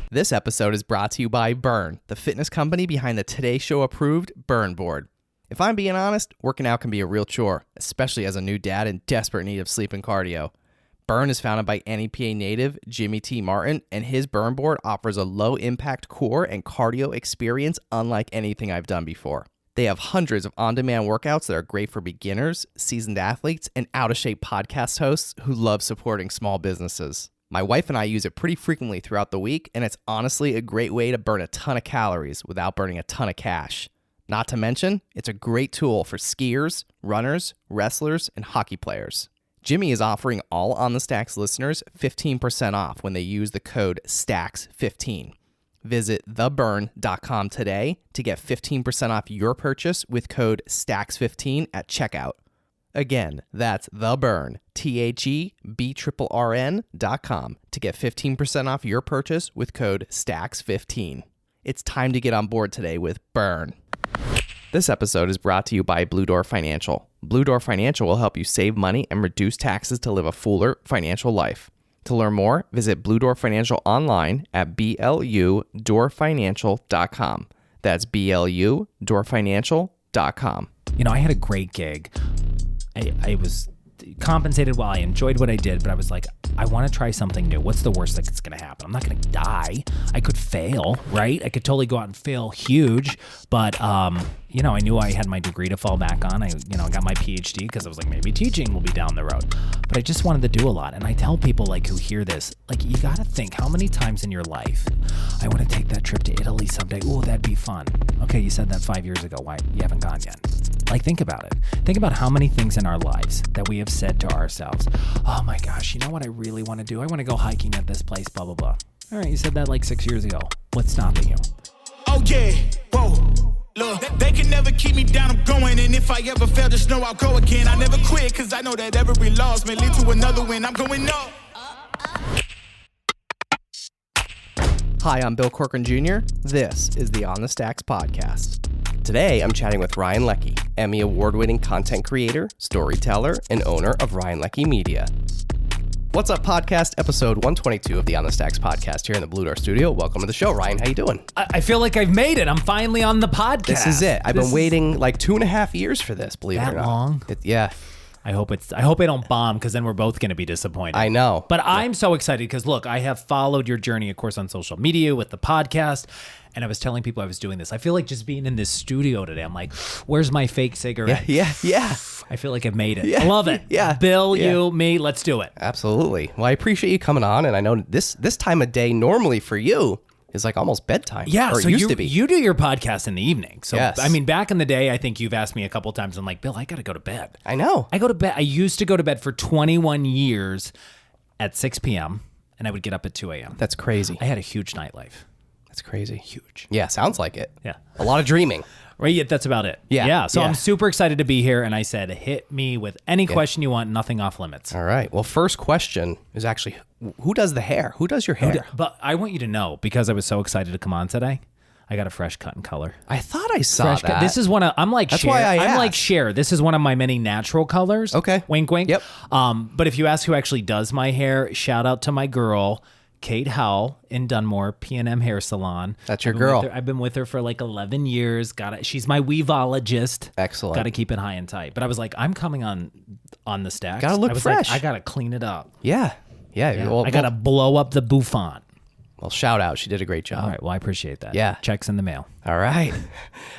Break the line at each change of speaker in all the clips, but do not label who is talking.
This episode is brought to you by Burn, the fitness company behind the Today Show approved Burn board. If I'm being honest, working out can be a real chore, especially as a new dad in desperate need of sleep and cardio. Burn is founded by NEPA native Jimmy T. Martin, and his Burn board offers a low-impact core and cardio experience unlike anything I've done before. They have hundreds of on-demand workouts that are great for beginners, seasoned athletes, and out-of-shape podcast hosts who love supporting small businesses. My wife and I use it pretty frequently throughout the week, and it's honestly a great way to burn a ton of calories without burning a ton of cash. Not to mention, it's a great tool for skiers, runners, wrestlers, and hockey players. Jimmy is offering all On the Stacks listeners 15% off when they use the code STACKS15. Visit theburn.com today to get 15% off your purchase with code STACKS15 at checkout. Again, that's theburn, THEBRRN.com to get 15% off your purchase with code STACKS15. It's time to get on board today with Burn. This episode is brought to you by Blue Door Financial. Blue Door Financial will help you save money and reduce taxes to live a fuller financial life. To learn more, visit Blue Door Financial online at BLUdoorfinancial.com. That's BLUdoorfinancial.com.
You know, I had a great gig. I was compensated well. I enjoyed what I did, but I was like, I want to try something new. What's the worst that's going to happen? I'm not going to die. I could fail, right? I could totally go out and fail huge, but you know, I knew I had my degree to fall back on. I got my PhD because I was like, maybe teaching will be down the road. But I just wanted to do a lot. And I tell people like who hear this, like, you got to think how many times in your life, I want to take that trip to Italy someday. Oh, that'd be fun. Okay, you said that 5 years ago. Why you haven't gone yet? Like, think about it. Think about how many things in our lives that we have said to ourselves, oh my gosh, you know what I really want to do? I want to go hiking at this place, blah, blah, blah. All right, you said that like 6 years ago. What's stopping you?
Oh yeah, whoa. Look, they can never keep me down, I'm going. And if I ever fail, just know I'll go again. I never quit, cause I know that every loss may lead to another win. I'm going up.
Hi, I'm Bill Corcoran Jr. This is the On the Stacks podcast. Today, I'm chatting with Ryan Leckey, Emmy award-winning content creator, storyteller, and owner of Ryan Leckey Media. What's up, podcast? Episode 122 of the On the Stacks podcast here in the Blue Door studio. Welcome to the show, Ryan. How you doing?
I feel like I've made it. I'm finally on the podcast.
This is it. I've been waiting like 2.5 years for this, believe it or not.
That long?
Yeah.
I hope I don't bomb, because then we're both going to be disappointed.
I know.
But I'm so excited because, look, I have followed your journey, of course, on social media with the podcast. And I was telling people I was doing this. I feel like just being in this studio today, I'm like, where's my fake cigarette?
Yeah.
I feel like I've made it.
Yeah.
I love it.
Yeah.
Bill,
Yeah.
you, me, let's do it.
Absolutely. Well, I appreciate you coming on. And I know this time of day normally for you is like almost bedtime.
Yeah,
or
so
it used to be.
You do your podcast in the evening. So,
Yes.
I mean, back in the day, I think you've asked me a couple times. I'm like, Bill, I got to go to bed.
I know.
I go to bed. I used to go to bed for 21 years at 6 p.m. and I would get up at 2 a.m.
That's crazy.
I had a huge nightlife.
That's crazy.
Huge.
Yeah, sounds like it.
Yeah.
A lot of dreaming.
Right, yeah, that's about it.
Yeah.
So
Yeah.
I'm super excited to be here, and I said, hit me with any question you want, nothing off limits.
All right. Well, first question is actually, who does the hair? Who does your hair?
But I want you to know, because I was so excited to come on today, I got a fresh cut and color.
I thought I saw
Fresh
that.
cut. This is one of, I'm like
That's
Cher.
why I
I'm like
asked.
Cher. This is one of my many natural colors.
Okay.
Wink, wink.
Yep.
But if you ask who actually does my hair, shout out to my girl, Kate Howell in Dunmore, P&M Hair Salon.
That's your
I've been
girl.
with her- I've been with her for like 11 years. She's my weavologist.
Excellent.
Got to keep it high and tight. But I was like, I'm coming on the Stacks.
Gotta look
I was
fresh.
Like, I got to clean it up.
Yeah. Well,
I got to blow up the bouffant.
Well, shout out. She did a great job.
All right. Well, I appreciate that.
Yeah.
Checks in the mail.
All right.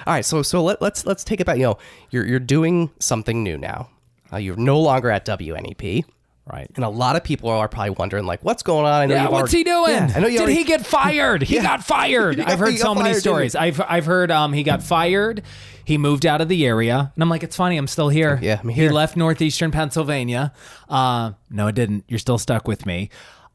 All right. So let's take it back. You know, you're doing something new now. You're no longer at WNEP.
Right.
And a lot of people are probably wondering, like, what's going on? I know you've
what's
already,
he doing?
Yeah, I know you
Did
already,
he get fired? He
Yeah.
got fired. I've heard
he got
so many
fired,
stories.
didn't
I've heard he got fired. He moved out of the area. And I'm like, it's funny. I'm still here.
Yeah, I'm here.
He left northeastern Pennsylvania. No, it didn't. You're still stuck with me.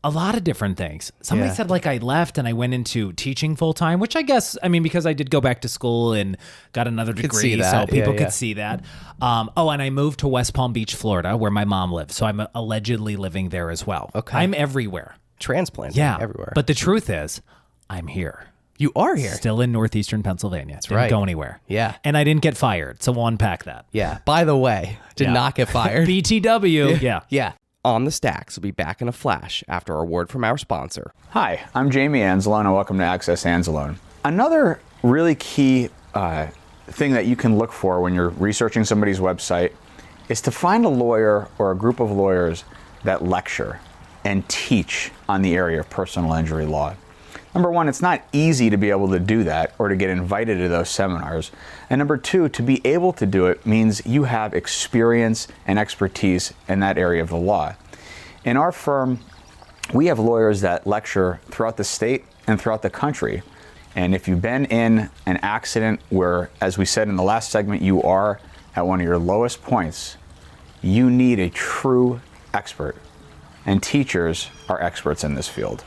A lot of different things. Somebody
Yeah.
said like I left and I went into teaching full time, which I guess, I mean, because I did go back to school and got another
see
degree,
that.
so people
Yeah.
could see that. And I moved to West Palm Beach, Florida, where my mom lives. So I'm allegedly living there as well.
Okay.
I'm everywhere.
transplanted everywhere.
But the truth is, I'm here.
You are here.
Still in northeastern Pennsylvania. Didn't
right.
go anywhere.
Yeah.
And I didn't get fired. So we'll unpack that.
Yeah. By the way, did
Yeah.
not get fired.
BTW. Yeah.
Yeah. On the Stacks will be back in a flash after a word from our sponsor.
Hi, I'm Jamie Anzalone, and welcome to Access Anzalone. Another really key thing that you can look for when you're researching somebody's website is to find a lawyer or a group of lawyers that lecture and teach on the area of personal injury law. Number one, it's not easy to be able to do that or to get invited to those seminars. And number two, to be able to do it means you have experience and expertise in that area of the law. In our firm, we have lawyers that lecture throughout the state and throughout the country. And if you've been in an accident where, as we said in the last segment, you are at one of your lowest points, you need a true expert. And teachers are experts in this field.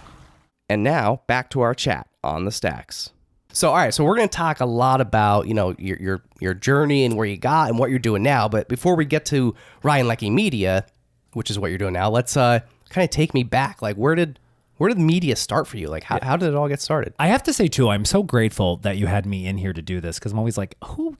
And now back to our chat on the Stacks. So, all right, so we're going to talk a lot about, your journey and where you got and what you're doing now. But before we get to Ryan Leckey Media, which is what you're doing now, let's kind of take me back. Like, where did media start for you? Like, how did it all get started?
I have to say, too, I'm so grateful that you had me in here to do this, because I'm always like, who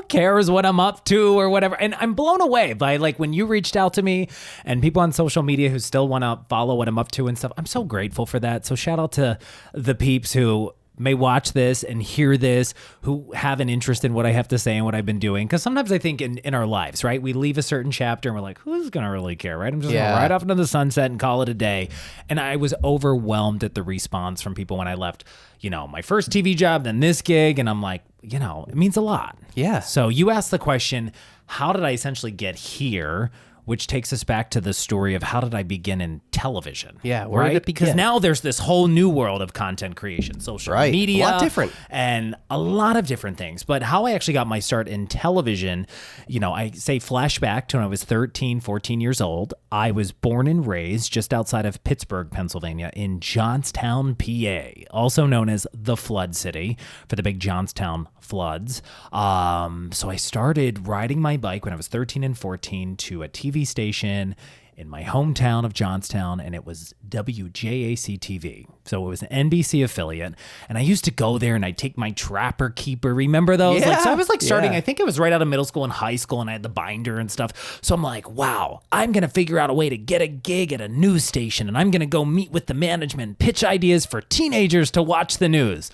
cares what I'm up to or whatever? And I'm blown away by, like, when you reached out to me and people on social media who still want to follow what I'm up to and stuff. I'm so grateful for that. So shout out to the peeps who may watch this and hear this, who have an interest in what I have to say and what I've been doing. Because sometimes I think in our lives, right, we leave a certain chapter and we're like, who's going to really care, right? I'm just going to ride off into the sunset and call it a day. And I was overwhelmed at the response from people when I left, my first TV job, then this gig. And I'm like, it means a lot.
Yeah.
So you asked the question, how did I essentially get here? Which takes us back to the story of how did I begin in television?
Yeah, where did it begin?
Because now there's this whole new world of content creation, social media.
A lot different.
And a lot of different things. But how I actually got my start in television, I say flashback to when I was 13, 14 years old. I was born and raised just outside of Pittsburgh, Pennsylvania, in Johnstown, PA, also known as the Flood City for the big Johnstown floods. So I started riding my bike when I was 13 and 14 to a TV station in my hometown of Johnstown, and it was WJAC TV. So it was an NBC affiliate, and I used to go there and I'd take my Trapper Keeper. Remember those?
Yeah.
So I was starting, I think it was right out of middle school and high school, and I had the binder and stuff. So I'm like, wow, I'm going to figure out a way to get a gig at a news station, and I'm going to go meet with the management, pitch ideas for teenagers to watch the news.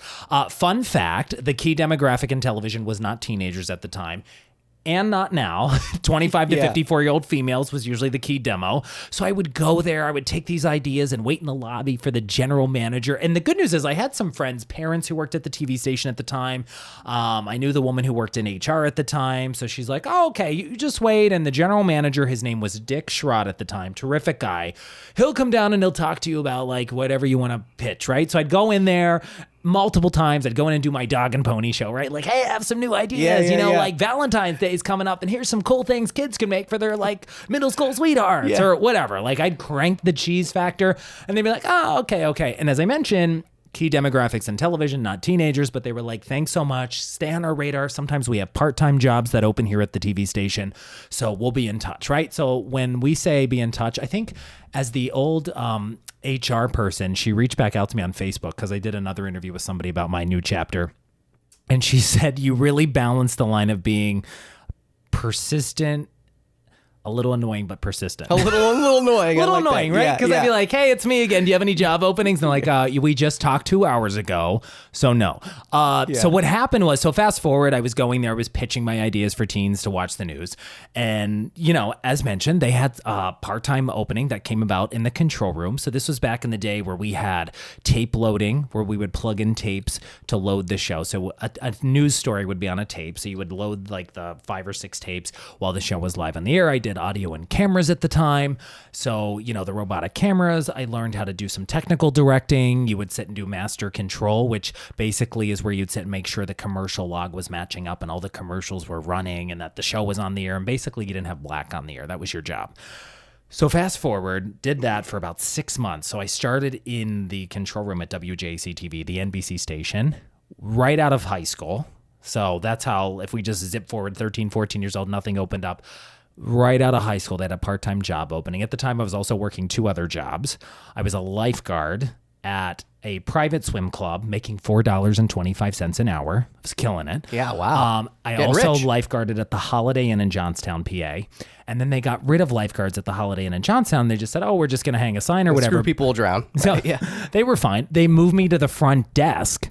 Fun fact, the key demographic in television was not teenagers at the time. And not now. 25 to 54-year-old females was usually the key demo. So I would go there, I would take these ideas and wait in the lobby for the general manager. And the good news is I had some friends, parents who worked at the TV station at the time. I knew the woman who worked in HR at the time. So she's like, oh, okay, you just wait. And the general manager, his name was Dick Schrott at the time, terrific guy. He'll come down and he'll talk to you about like whatever you want to pitch, right? So I'd go in there multiple times. I'd go in and do my dog and pony show, right? Like, hey, I have some new ideas, like Valentine's Day is coming up and here's some cool things kids can make for their like middle school sweethearts or whatever. Like I'd crank the cheese factor and they'd be like, oh, okay. And as I mentioned, key demographics in television, not teenagers, but they were like, thanks so much. Stay on our radar. Sometimes we have part-time jobs that open here at the TV station. So we'll be in touch, right? So when we say be in touch, I think as the old HR person, she reached back out to me on Facebook because I did another interview with somebody about my new chapter. And she said, you really balance the line of being persistent, a little annoying, but persistent.
A little annoying.
A little
like
annoying,
that.
right? Because I'd be like, hey, it's me again. Do you have any job openings? And they're like, we just talked 2 hours ago. So no. So what happened was, so fast forward, I was going there, I was pitching my ideas for teens to watch the news. And, as mentioned, they had a part-time opening that came about in the control room. So this was back in the day where we had tape loading, where we would plug in tapes to load the show. So a news story would be on a tape. So you would load like the 5 or 6 tapes while the show was live on the air. I did audio and cameras at the time. So, the robotic cameras, I learned how to do some technical directing. You would sit and do master control, which basically is where you'd sit and make sure the commercial log was matching up and all the commercials were running and that the show was on the air. And basically you didn't have black on the air. That was your job. So fast forward, did that for about 6 months. So I started in the control room at WJAC TV, the NBC station, right out of high school. So that's how, if we just zip forward 13, 14 years old, nothing opened up. Right out of high school, they had a part-time job opening. At the time, I was also working 2 other jobs. I was a lifeguard at a private swim club, making $4.25 an hour. I was killing it.
Yeah, wow.
I
Getting
also
rich.
lifeguarded at the Holiday Inn in Johnstown, PA. And then they got rid of lifeguards at the Holiday Inn in Johnstown. They just said, we're just going to hang a sign or whatever.
Screw people will drown.
So
yeah.
they were fine. They moved me to the front desk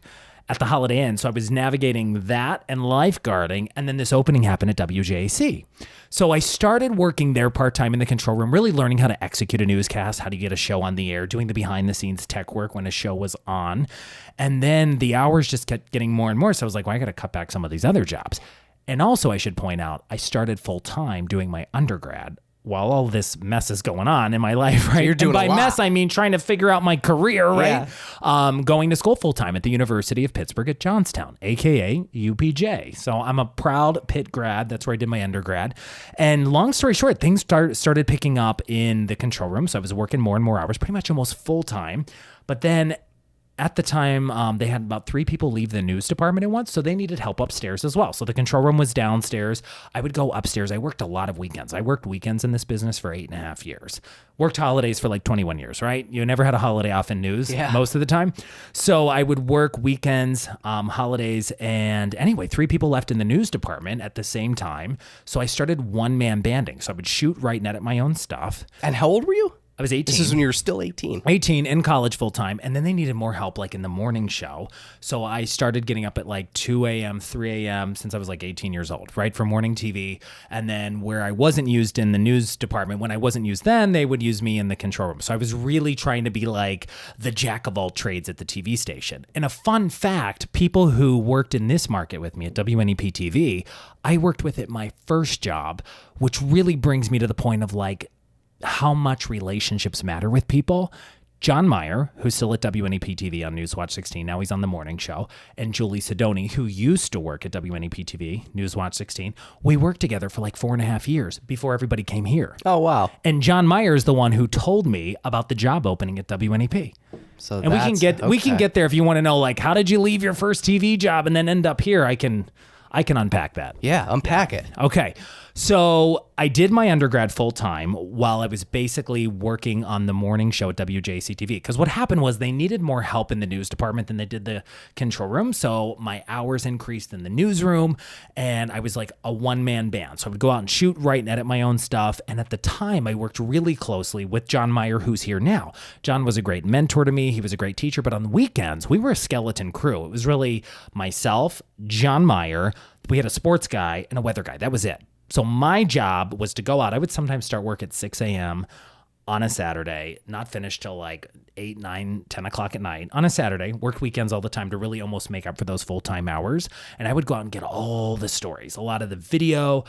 at the Holiday Inn. So I was navigating that and lifeguarding. And then this opening happened at WJAC. So I started working there part-time in the control room, really learning how to execute a newscast, how to get a show on the air, doing the behind-the-scenes tech work when a show was on. And then the hours just kept getting more and more. So I was like, I got to cut back some of these other jobs. And also, I should point out, I started full-time doing my undergrad while all this mess is going on in my life, right?
you're doing
and by
a lot.
mess, I mean trying to figure out my career, right? Going to school full-time at the University of Pittsburgh at Johnstown, a.k.a. UPJ. So I'm a proud Pitt grad. That's where I did my undergrad. And long story short, things started picking up in the control room. So I was working more and more hours, pretty much almost full-time. But then at the time, they had about 3 people leave the news department at once, so they needed help upstairs as well. So the control room was downstairs. I would go upstairs. I worked a lot of weekends. I worked weekends in this business for 8.5 years. Worked holidays for like 21 years, right? You never had a holiday off in news most of the time. So I would work weekends, holidays, and anyway, 3 people left in the news department at the same time. So I started one-man banding. So I would shoot, write, and edit my own stuff.
And how old were you?
I was 18.
This is when you were still 18.
18 in college full time. And then they needed more help like in the morning show. So I started getting up at like 2 a.m., 3 a.m. since I was like 18 years old, right? For morning TV. And then where I wasn't used in the news department, when I wasn't used then, they would use me in the control room. So I was really trying to be like the jack of all trades at the TV station. And a fun fact, people who worked in this market with me at WNEP TV, I worked with at my first job, which really brings me to the point of like, how much relationships matter with people. John Meyer, who's still at WNEP TV on Newswatch 16, now he's on the morning show, and Julie Sidoni, who used to work at WNEP TV, Newswatch 16, we worked together for like 4.5 years before everybody came here.
Oh, wow.
And John Meyer is the one who told me about the job opening at WNEP.
So
And we can get there if you want to know, like, how did you leave your first TV job and then end up here? I can unpack that.
Yeah, unpack it.
Okay. So I did my undergrad full time while I was basically working on the morning show at WJC TV. Because what happened was they needed more help in the news department than they did the control room. So my hours increased in the newsroom and I was like a one-man band. So I would go out and shoot, write, and edit my own stuff. And at the time, I worked really closely with John Meyer, who's here now. John was a great mentor to me. He was a great teacher. But on the weekends, we were a skeleton crew. It was really myself, John Meyer. We had a sports guy and a weather guy. That was it. So my job was to go out. I would sometimes start work at 6 a.m. on a Saturday, not finish till like 8, 9, 10 o'clock at night on a Saturday, work weekends all the time to really almost make up for those full-time hours. And I would go out and get all the stories, a lot of the video.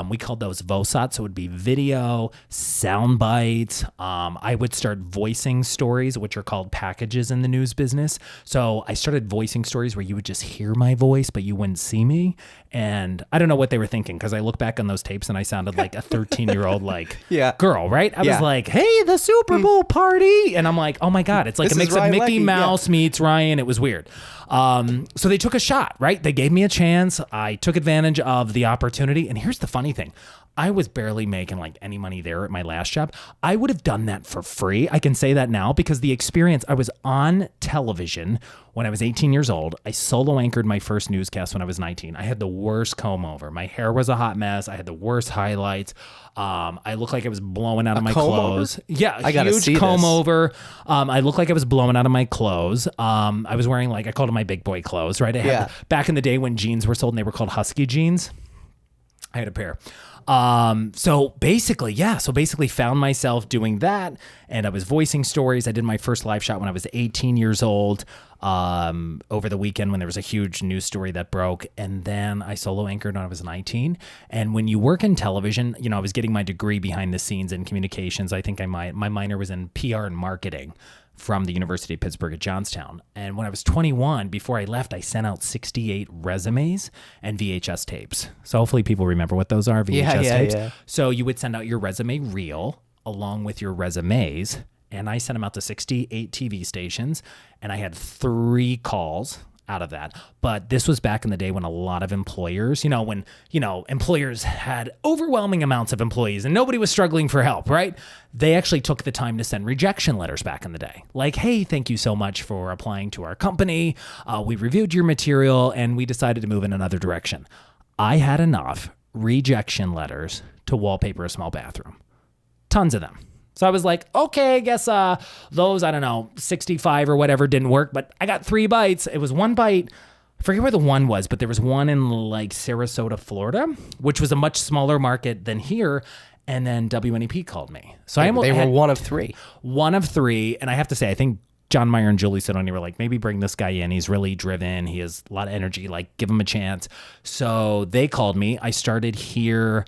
We called those VOSOT, so it would be video, sound bites. I would start voicing stories, which are called packages in the news business. So I started voicing stories where you would just hear my voice, but you wouldn't see me. And I don't know what they were thinking because I look back on those tapes and I sounded like a 13-year-old girl, right? I was like, hey, the Super Bowl party. And I'm like, oh my God, it's like
This
a mix
is
of
Ryan
Mickey
Leckey,
Mouse meets Ryan. It was weird. So they took a shot, right? They gave me a chance. I took advantage of the opportunity. And here's the funny thing. I was barely making like any money there at my last job. I would have done that for free. I can say that now because the experience, I was on television when I was 18 years old. I solo anchored my first newscast when I was 19. I had the worst comb over. My hair was a hot mess. I had the worst highlights. I looked like I was blowing out of my clothes.
Over?
Yeah,
I gotta
huge
see
comb
this.
over. I looked like I was blowing out of my clothes. I was wearing I called them my big boy clothes, right? I had, back in the day when jeans were sold and they were called Husky jeans, I had a pair. So basically found myself doing that and I was voicing stories. I did my first live shot when I was 18 years old, over the weekend when there was a huge news story that broke. And then I solo anchored when I was 19. And when you work in television, I was getting my degree behind the scenes in communications. I think my minor was in PR and marketing from the University of Pittsburgh at Johnstown. And when I was 21, before I left, I sent out 68 resumes and VHS tapes. So hopefully people remember what those are, VHS tapes. Yeah. So you would send out your resume reel along with your resumes. And I sent them out to 68 TV stations. And I had 3 calls out of that. But this was back in the day when a lot of employers, when employers had overwhelming amounts of employees and nobody was struggling for help, right? They actually took the time to send rejection letters back in the day. Like, hey, thank you so much for applying to our company. We reviewed your material and we decided to move in another direction. I had enough rejection letters to wallpaper a small bathroom. Tons of them. So I was like, okay, I guess those, 65 or whatever didn't work, but I got 3 bites. It was 1 bite. I forget where the one was, but there was one in like Sarasota, Florida, which was a much smaller market than here. And then WNEP called me. So
they were one of 3.
One of 3. And I have to say, I think John Meyer and Julie Sidoni were like, maybe bring this guy in. He's really driven. He has a lot of energy. Like, give him a chance. So they called me. I started here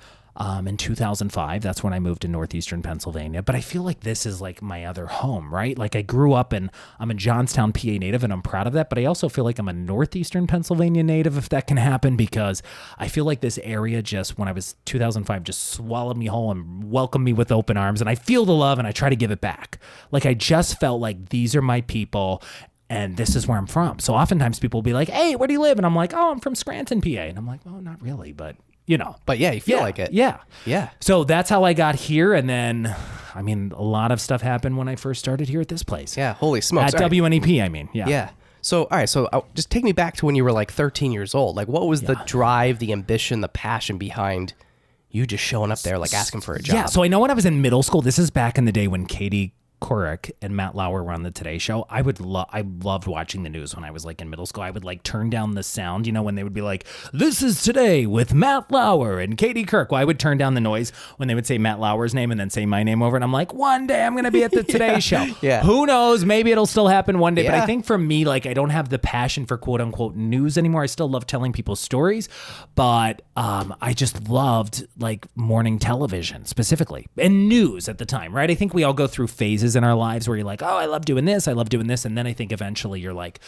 in 2005. That's when I moved to northeastern Pennsylvania. But I feel like this is like my other home, right? Like I grew up and I'm a Johnstown, PA native, and I'm proud of that. But I also feel like I'm a northeastern Pennsylvania native, if that can happen, because I feel like this area just, when I was 2005, just swallowed me whole and welcomed me with open arms. And I feel the love and I try to give it back. Like I just felt like these are my people and this is where I'm from. So oftentimes people will be like, hey, where do you live? And I'm like, oh, I'm from Scranton, PA. And I'm like, well, not really, but But
yeah, you feel like it.
Yeah.
Yeah.
So that's how I got here. And then, a lot of stuff happened when I first started here at this place.
Yeah. Holy smokes.
At WNEP, Yeah.
Yeah. So, all right. So just take me back to when you were like 13 years old. Like what was the drive, the ambition, the passion behind you just showing up there, like asking for a job?
Yeah. So I know when I was in middle school, this is back in the day when Katie Couric and Matt Lauer were on the Today Show. I loved watching the news when I was like in middle school. I would like turn down the sound, when they would be like, this is Today with Matt Lauer and Katie Couric. Well, I would turn down the noise when they would say Matt Lauer's name and then say my name over it. And I'm like, one day I'm going to be at the Today Show.
Yeah.
Who knows? Maybe it'll still happen one day.
Yeah.
But I think for me, like I don't have the passion for quote unquote news anymore. I still love telling people stories, but I just loved like morning television specifically and news at the time, right? I think we all go through phases in our lives where you're like, oh, I love doing this. And then I think eventually you're like,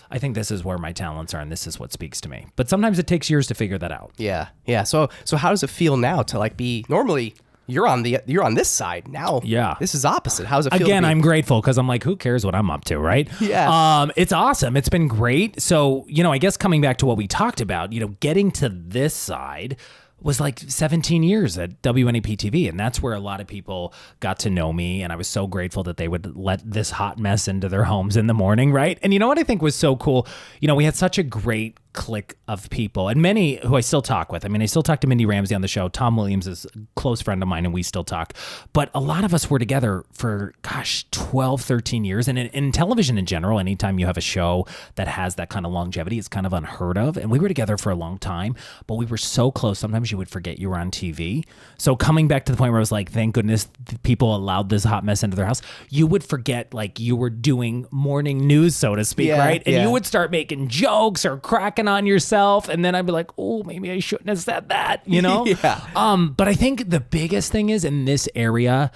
I think this is where my talents are and this is what speaks to me. But sometimes it takes years to figure that out.
Yeah. Yeah. So how does it feel now to like be normally you're on this side now?
Yeah.
This is opposite. How does it feel?
Again, I'm grateful because I'm like, who cares what I'm up to, right?
Yeah.
It's awesome. It's been great. So, I guess coming back to what we talked about, getting to this side was like 17 years at WNEP TV. And that's where a lot of people got to know me. And I was so grateful that they would let this hot mess into their homes in the morning, right? And you know what I think was so cool? We had such a great clique of people and many who I still talk with. I still talk to Mindy Ramsey on the show. Tom Williams is a close friend of mine and we still talk. But a lot of us were together for, 12, 13 years. And in television in general, anytime you have a show that has that kind of longevity, it's kind of unheard of. And we were together for a long time, but we were so close. Sometimes you would forget you were on TV. So coming back to the point where I was like, thank goodness people allowed this hot mess into their house. You would forget like you were doing morning news, so to speak, right? And you would start making jokes or cracking on yourself, and then I'd be like, oh, maybe I shouldn't have said that,
Yeah.
But I think the biggest thing is in this area,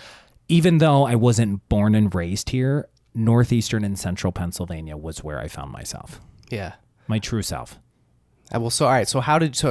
even though I wasn't born and raised here, northeastern and central Pennsylvania was where I found myself.
Yeah.
My true self.
Well, so all right. So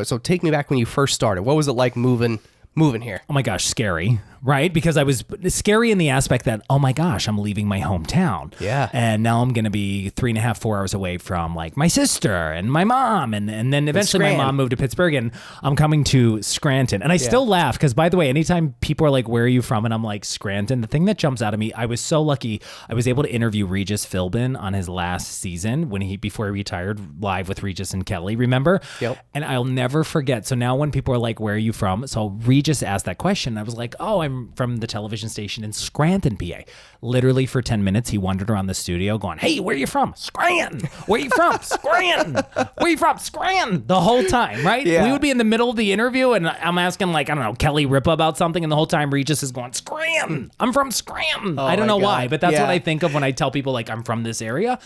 so take me back when you first started. What was it like moving here?
Oh my gosh, scary, right? Because I was scary in the aspect that, oh my gosh, I'm leaving my hometown.
Yeah.
And now I'm going to be 3.5, 4 hours away from like my sister and my mom. And then eventually my mom moved to Pittsburgh and I'm coming to Scranton. And I still laugh because, by the way, anytime people are like, where are you from? And I'm like, Scranton. The thing that jumps out of me, I was so lucky. I was able to interview Regis Philbin on his last season before he retired, live with Regis and Kelly, remember?
Yep.
And I'll never forget. So now when people are like, where are you from? So Regis asked that question. I was like, oh, I'm from the television station in Scranton, PA. Literally for 10 minutes, he wandered around the studio going, hey, where are you from? Scranton. Where are you from? Scranton. Where are you from? Scranton. The whole time, right?
Yeah.
We would be in the middle of the interview and I'm asking like, I don't know, Kelly Ripa about something. And the whole time Regis is going, Scranton. I'm from Scranton. I don't know why, but that's what I think of when I tell people like I'm from this area.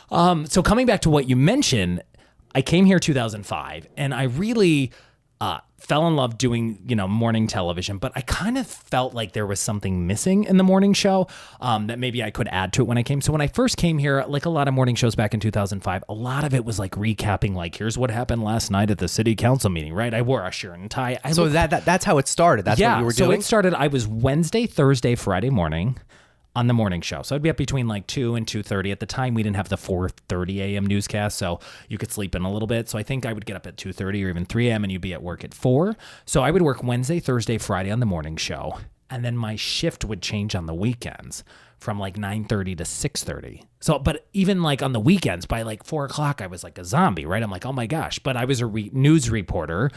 So coming back to what you mentioned, I came here 2005 and I really fell in love doing, morning television, but I kind of felt like there was something missing in the morning show that maybe I could add to it when I came. So when I first came here, like a lot of morning shows back in 2005, a lot of it was like recapping, like, here's what happened last night at the city council meeting, right? I wore a shirt and tie.
So that's how it started. That's what you were doing?
So it started, I was Wednesday, Thursday, Friday morning. on the morning show. So I'd be up between like 2 and 2:30. At the time, we didn't have the 4:30 a.m. newscast, so you could sleep in a little bit. So I think I would get up at 2:30 or even 3 a.m. and you'd be at work at 4. So I would work Wednesday, Thursday, Friday on the morning show. And then my shift would change on the weekends from like 9:30 to 6:30. So, but even like on the weekends, by like 4 o'clock, I was like a zombie, right? I'm like, oh my gosh. But I was a news reporter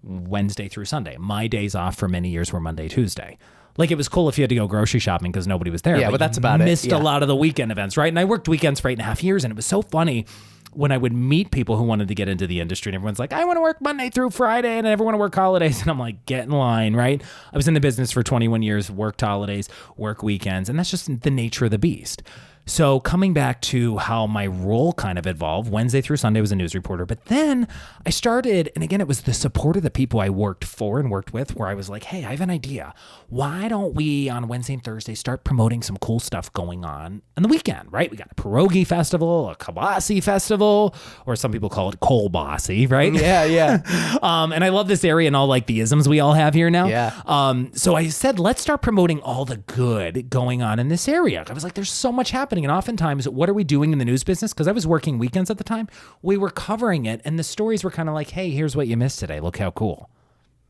Wednesday through Sunday. My days off for many years were Monday, Tuesday. Like, it was cool if you had to go grocery shopping because nobody was there.
Yeah, but that's about it.
Missed
Yeah.
a lot of the weekend events, right? And I worked weekends for 8.5 years, and it was so funny when I would meet people who wanted to get into the industry, and everyone's like, I want to work Monday through Friday, and I never want to work holidays. And I'm like, get in line, right? I was in the business for 21 years, worked holidays, work weekends, and that's just the nature of the beast. So coming back to how my role kind of evolved, Wednesday through Sunday was a news reporter, but then I started, and again, it was the support of the people I worked for and worked with, where I was like, hey, I have an idea. Why don't we on Wednesday and Thursday start promoting some cool stuff going on the weekend, right? We got a pierogi festival, a kibasi festival, or some people call it kolbasi, right?
Yeah.
And I love this area and all like the isms we all have here now.
Yeah.
So I said, let's start promoting all the good going on in this area. I was like, there's so much happening. And oftentimes, what are we doing in the news business? Because I was working weekends at the time. We were covering it, and the stories were kind of like, hey, here's what you missed today. Look how cool.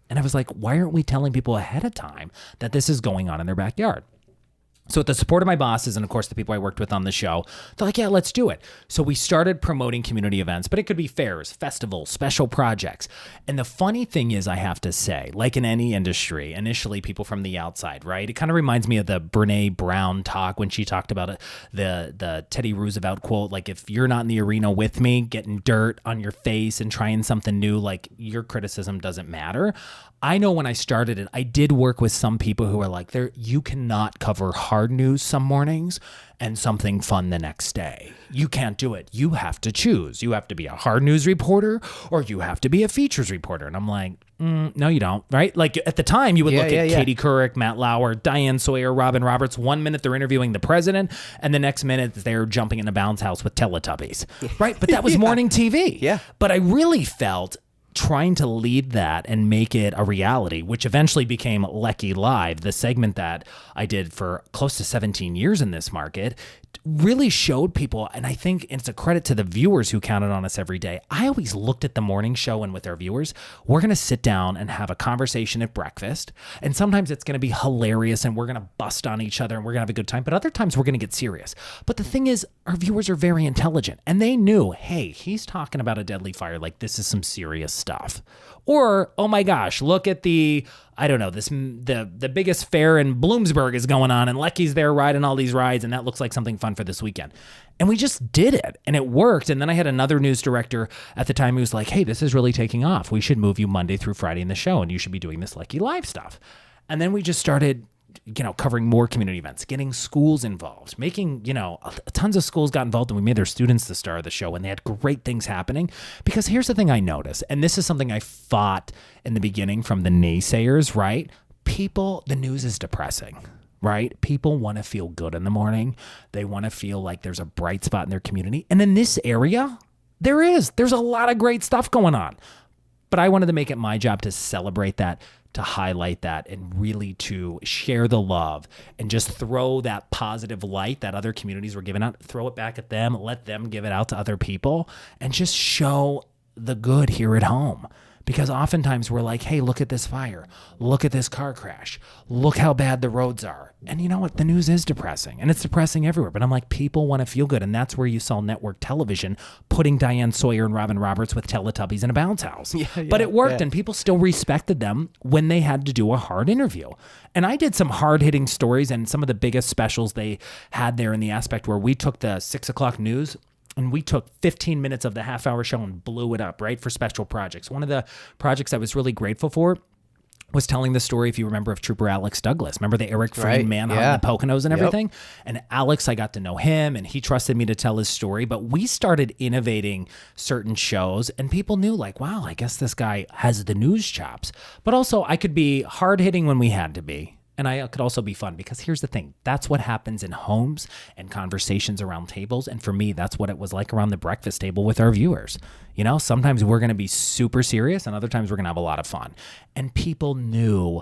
And I was like, why aren't we telling people ahead of time that this is going on in their backyard? So with the support of my bosses and, of course, the people I worked with on the show, they're like, yeah, let's do it. So we started promoting community events, but it could be fairs, festivals, special projects. And the funny thing is, I have to say, like in any industry, initially people from the outside, right? It kind of reminds me of the Brene Brown talk when she talked about it, the Teddy Roosevelt quote, like, if you're not in the arena with me, getting dirt on your face and trying something new, like, your criticism doesn't matter. I know when I started it, I did work with some people who are like, you cannot cover hard news some mornings and something fun the next day. You can't do it. You have to choose. You have to be a hard news reporter or you have to be a features reporter. And I'm like, no, you don't, right? Like at the time, you would look at Katie Couric, Matt Lauer, Diane Sawyer, Robin Roberts. 1 minute they're interviewing the president, and the next minute they're jumping in a bounce house with Teletubbies, right? But that was morning TV.
Yeah.
But I really felt trying to lead that and make it a reality, which eventually became Leckey Live, the segment that I did for close to 17 years in this market, really showed people, and I think it's a credit to the viewers who counted on us every day. I always looked at the morning show, and with our viewers, we're going to sit down and have a conversation at breakfast, and sometimes it's going to be hilarious, and we're going to bust on each other, and we're going to have a good time, but other times we're going to get serious. But the thing is, our viewers are very intelligent, and they knew, hey, he's talking about a deadly fire, like this is some serious stuff. Or, oh my gosh, look at the biggest fair in Bloomsburg is going on, and Leckey's there riding all these rides, and that looks like something fun for this weekend. And we just did it, and it worked. And then I had another news director at the time who was like, hey, this is really taking off. We should move you Monday through Friday in the show, and you should be doing this Leckey Live stuff. And then we just started covering more community events, getting schools involved, making, tons of schools got involved, and we made their students the star of the show, and they had great things happening. Because here's the thing I noticed, and this is something I fought in the beginning from the naysayers, right? The news is depressing, right? People want to feel good in the morning. They want to feel like there's a bright spot in their community. And in this area, there's a lot of great stuff going on. But I wanted to make it my job to celebrate that, to highlight that, and really to share the love and just throw that positive light that other communities were giving out, throw it back at them, let them give it out to other people, and just show the good here at home. Because oftentimes we're like, hey, look at this fire. Look at this car crash. Look how bad the roads are. And you know what? The news is depressing, and it's depressing everywhere. But I'm like, people want to feel good. And that's where you saw network television putting Diane Sawyer and Robin Roberts with Teletubbies in a bounce house. But it worked, and people still respected them when they had to do a hard interview. And I did some hard-hitting stories, and some of the biggest specials they had there in the aspect where we took the 6 o'clock news, and we took 15 minutes of the half-hour show and blew it up, right, for special projects. One of the projects I was really grateful for was telling the story, if you remember, of Trooper Alex Douglas. Remember the Eric Freed manhunt in the Poconos and everything? And Alex, I got to know him, and he trusted me to tell his story. But we started innovating certain shows, and people knew, like, wow, I guess this guy has the news chops. But also, I could be hard-hitting when we had to be. And I could also be fun, because here's the thing. That's what happens in homes and conversations around tables. And for me, that's what it was like around the breakfast table with our viewers. Sometimes we're going to be super serious, and other times we're going to have a lot of fun. And people knew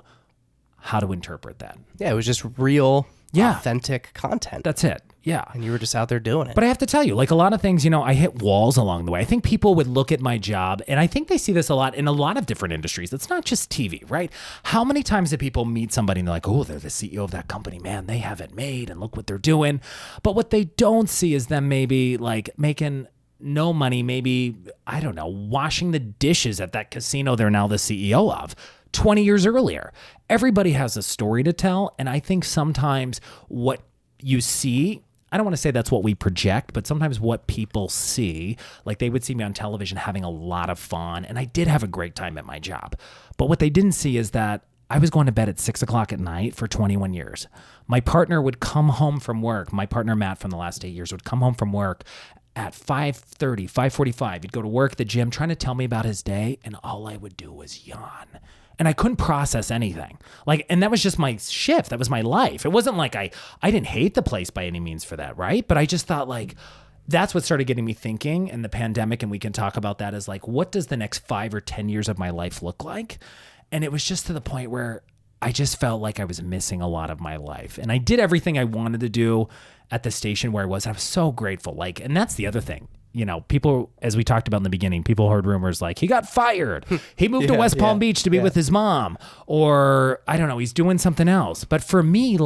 how to interpret that.
Yeah, it was just real,
Yeah.
authentic content.
That's it. Yeah.
And you were just out there doing it.
But I have to tell you, like a lot of things, I hit walls along the way. I think people would look at my job, and I think they see this a lot in a lot of different industries. It's not just TV, right? How many times do people meet somebody and they're like, oh, they're the CEO of that company, man, they have it made and look what they're doing. But what they don't see is them maybe like making no money, maybe, I don't know, washing the dishes at that casino they're now the CEO of 20 years earlier. Everybody has a story to tell. And I think sometimes what you see, I don't want to say that's what we project, but sometimes what people see, like they would see me on television having a lot of fun. And I did have a great time at my job. But what they didn't see is that I was going to bed at 6 o'clock at night for 21 years. My partner would come home from work. My partner, Matt, from the last 8 years would come home from work at 5:30, 5:45. He'd go to work at the gym trying to tell me about his day. And all I would do was yawn. And I couldn't process anything. And that was just my shift. That was my life. It wasn't like I didn't hate the place by any means for that, right? But I just thought that's what started getting me thinking in the pandemic. And we can talk about that as what does the next 5 or 10 years of my life look like? And it was just to the point where I just felt like I was missing a lot of my life. And I did everything I wanted to do at the station where I was. I was so grateful. And that's the other thing. People, as we talked about in the beginning, people heard rumors he got fired. He moved to West Palm Beach to be with his mom, or I don't know, he's doing something else. But for me,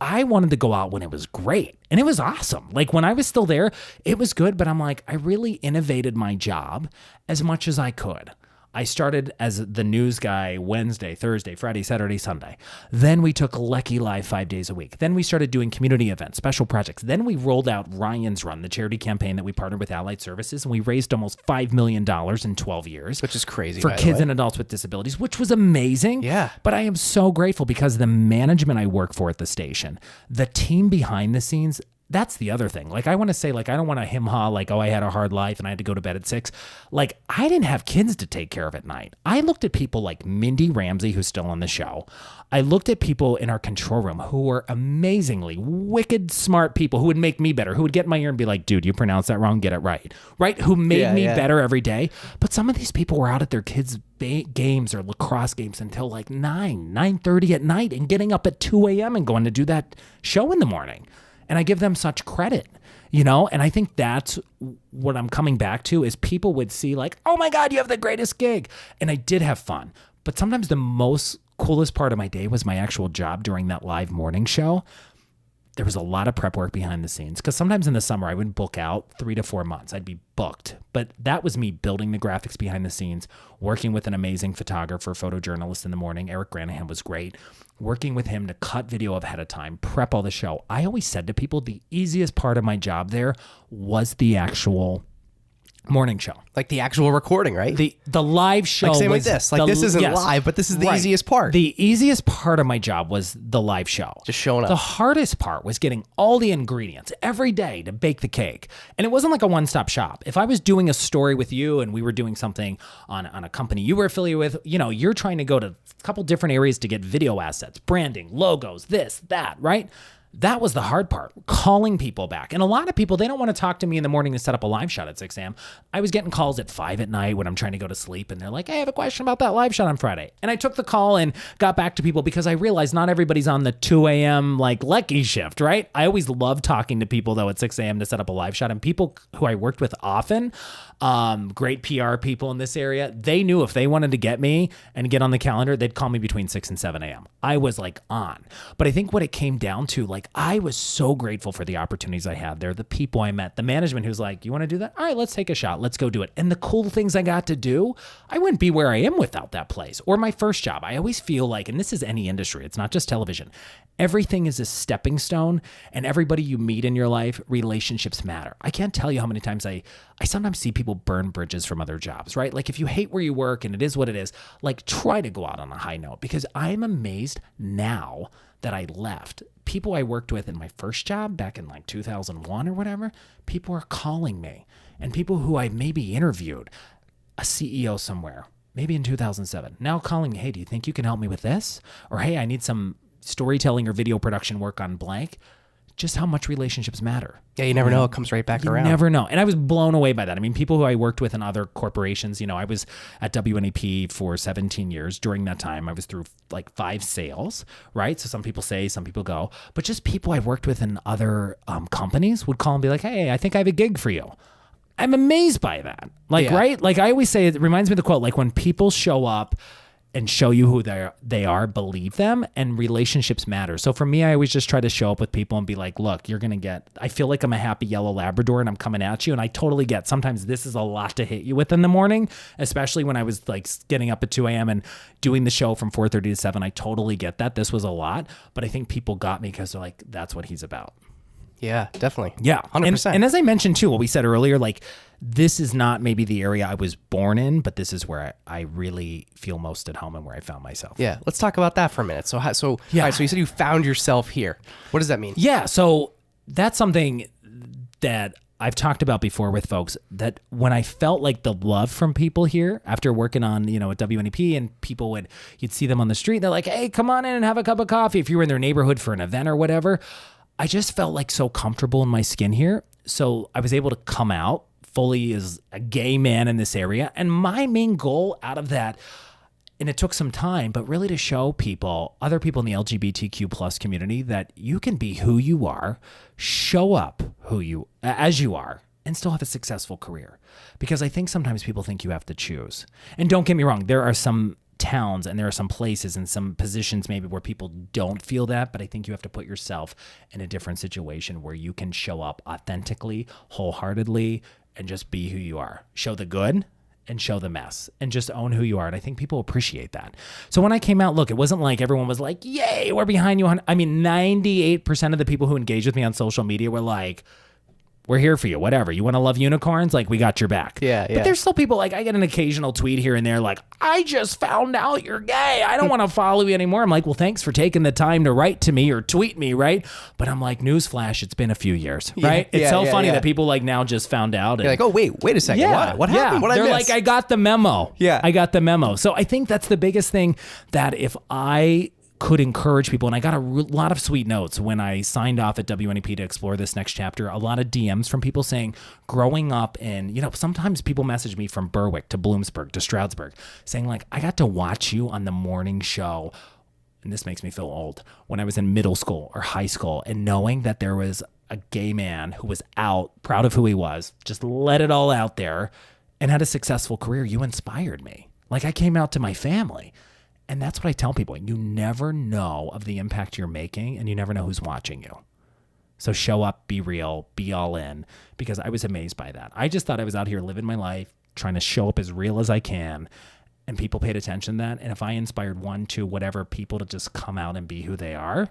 I wanted to go out when it was great, and it was awesome. When I was still there, it was good, but I'm I really innovated my job as much as I could. I started as the news guy Wednesday, Thursday, Friday, Saturday, Sunday. Then we took Leckey Live 5 days a week. Then we started doing community events, special projects. Then we rolled out Ryan's Run, the charity campaign that we partnered with Allied Services, and we raised almost $5 million in 12 years.
Which is crazy,
for
by the
kids
way.
and adults with disabilities, which was amazing.
Yeah.
But I am so grateful because the management I work for at the station, the team behind the scenes, that's the other thing. I want to say, I don't want to him-haw, oh, I had a hard life and I had to go to bed at 6. I didn't have kids to take care of at night. I looked at people like Mindy Ramsey, who's still on the show. I looked at people in our control room who were amazingly wicked smart people who would make me better, who would get in my ear and be like, dude, you pronounced that wrong, get it right. Right? Who made me better every day. But some of these people were out at their kids' games or lacrosse games until 9:30 at night and getting up at 2 a.m. and going to do that show in the morning. And I give them such credit, and I think that's what I'm coming back to is people would see oh my God, you have the greatest gig. And I did have fun. But sometimes the most coolest part of my day was my actual job during that live morning show. There was a lot of prep work behind the scenes because sometimes in the summer I would book out 3 to 4 months. I'd be booked. But that was me building the graphics behind the scenes, working with an amazing photographer, photojournalist in the morning. Eric Granahan was great. Working with him to cut video ahead of time, prep all the show. I always said to people the easiest part of my job there was the actual morning show.
The actual recording, right?
The live show.
Same
was
like this. This isn't live, but this is the easiest part.
The easiest part of my job was the live show.
Just showing up.
The hardest part was getting all the ingredients every day to bake the cake. And it wasn't a one-stop shop. If I was doing a story with you and we were doing something on a company you were affiliated with, you're trying to go to a couple different areas to get video assets, branding, logos, this, that, right? That was the hard part, calling people back. And a lot of people, they don't want to talk to me in the morning to set up a live shot at 6 a.m. I was getting calls at 5 at night when I'm trying to go to sleep. And they're like, hey, I have a question about that live shot on Friday. And I took the call and got back to people because I realized not everybody's on the 2 a.m. Leckey shift, right? I always love talking to people, though, at 6 a.m. to set up a live shot. And people who I worked with often, great PR people in this area, they knew if they wanted to get me and get on the calendar, they'd call me between 6 and 7 a.m. I was on. But I think what it came down to, I was so grateful for the opportunities I had there, the people I met, the management who's you want to do that? All right, let's take a shot. Let's go do it. And the cool things I got to do, I wouldn't be where I am without that place or my first job. I always feel and this is any industry, it's not just television. Everything is a stepping stone, and everybody you meet in your life, relationships matter. I can't tell you how many times I sometimes see people burn bridges from other jobs, right? If you hate where you work and it is what it is, try to go out on a high note, because I'm amazed now that I left. People I worked with in my first job back in 2001 or whatever, people are calling me, and people who I maybe interviewed, a CEO somewhere, maybe in 2007, now calling me, hey, do you think you can help me with this? Or, hey, I need some storytelling or video production work on blank. just how much relationships matter.
Yeah, you never know. It comes right back around.
You never know. And I was blown away by that. I mean, people who I worked with in other corporations, I was at WNEP for 17 years. During that time, I was through like 5 sales, right? So some people stay, some people go. But just people I worked with in other companies would call and be like, hey, I think I have a gig for you. I'm amazed by that. Like, right? Like I always say, it reminds me of the quote, like when people show up and show you who they are, believe them, and relationships matter. So for me, I always just try to show up with people and be like, look, I feel like I'm a happy yellow Labrador and I'm coming at you. And I totally get, sometimes this is a lot to hit you with in the morning, especially when I was like getting up at 2 a.m. and doing the show from 4:30 to 7. I totally get that. This was a lot, but I think people got me because they're like, that's what he's about.
Yeah, definitely.
Yeah,
100%.
And as I mentioned too, what we said earlier, like this is not maybe the area I was born in, but this is where I really feel most at home and where I found myself.
Yeah, let's talk about that for a minute. So all right, so you said you found yourself here. What does that mean?
Yeah, so that's something that I've talked about before with folks, that when I felt like the love from people here after working on, at WNEP, and you'd see them on the street, they're like, hey, come on in and have a cup of coffee if you were in their neighborhood for an event or whatever. I just felt like so comfortable in my skin here. So I was able to come out fully as a gay man in this area. And my main goal out of that, and it took some time, but really to show people, other people in the LGBTQ plus community, that you can be who you are, show up as you are, and still have a successful career. Because I think sometimes people think you have to choose. And don't get me wrong, there are some towns and there are some places and some positions maybe where people don't feel that, but I think you have to put yourself in a different situation where you can show up authentically, wholeheartedly, and just be who you are. Show the good and show the mess and just own who you are. And I think people appreciate that. So when I came out, look, it wasn't like everyone was like, yay, we're behind you. I mean, 98% of the people who engage with me on social media were like, we're here for you, whatever. You want to love unicorns? Like, we got your back.
Yeah.
But there's still people, like, I get an occasional tweet here and there, like, I just found out you're gay. I don't want to follow you anymore. I'm like, well, thanks for taking the time to write to me or tweet me, right? But I'm like, newsflash, it's been a few years, right? It's so funny that people, like, now just found out.
You're like, oh, wait a second.
Yeah,
What happened? What I
They're
missed?
like, I got the memo.
Yeah.
I got the memo. So I think that's the biggest thing, that if I could encourage people, and I got a lot of sweet notes when I signed off at WNEP to explore this next chapter, a lot of DMs from people saying, growing up in, sometimes people message me from Berwick to Bloomsburg to Stroudsburg saying, like, I got to watch you on the morning show, and this makes me feel old, when I was in middle school or high school, and knowing that there was a gay man who was out, proud of who he was, just let it all out there, and had a successful career. You inspired me. Like, I came out to my family. And that's what I tell people. You never know of the impact you're making, and you never know who's watching you. So show up, be real, be all in, because I was amazed by that. I just thought I was out here living my life, trying to show up as real as I can, and people paid attention to that. And if I inspired 1, 2, whatever people to just come out and be who they are,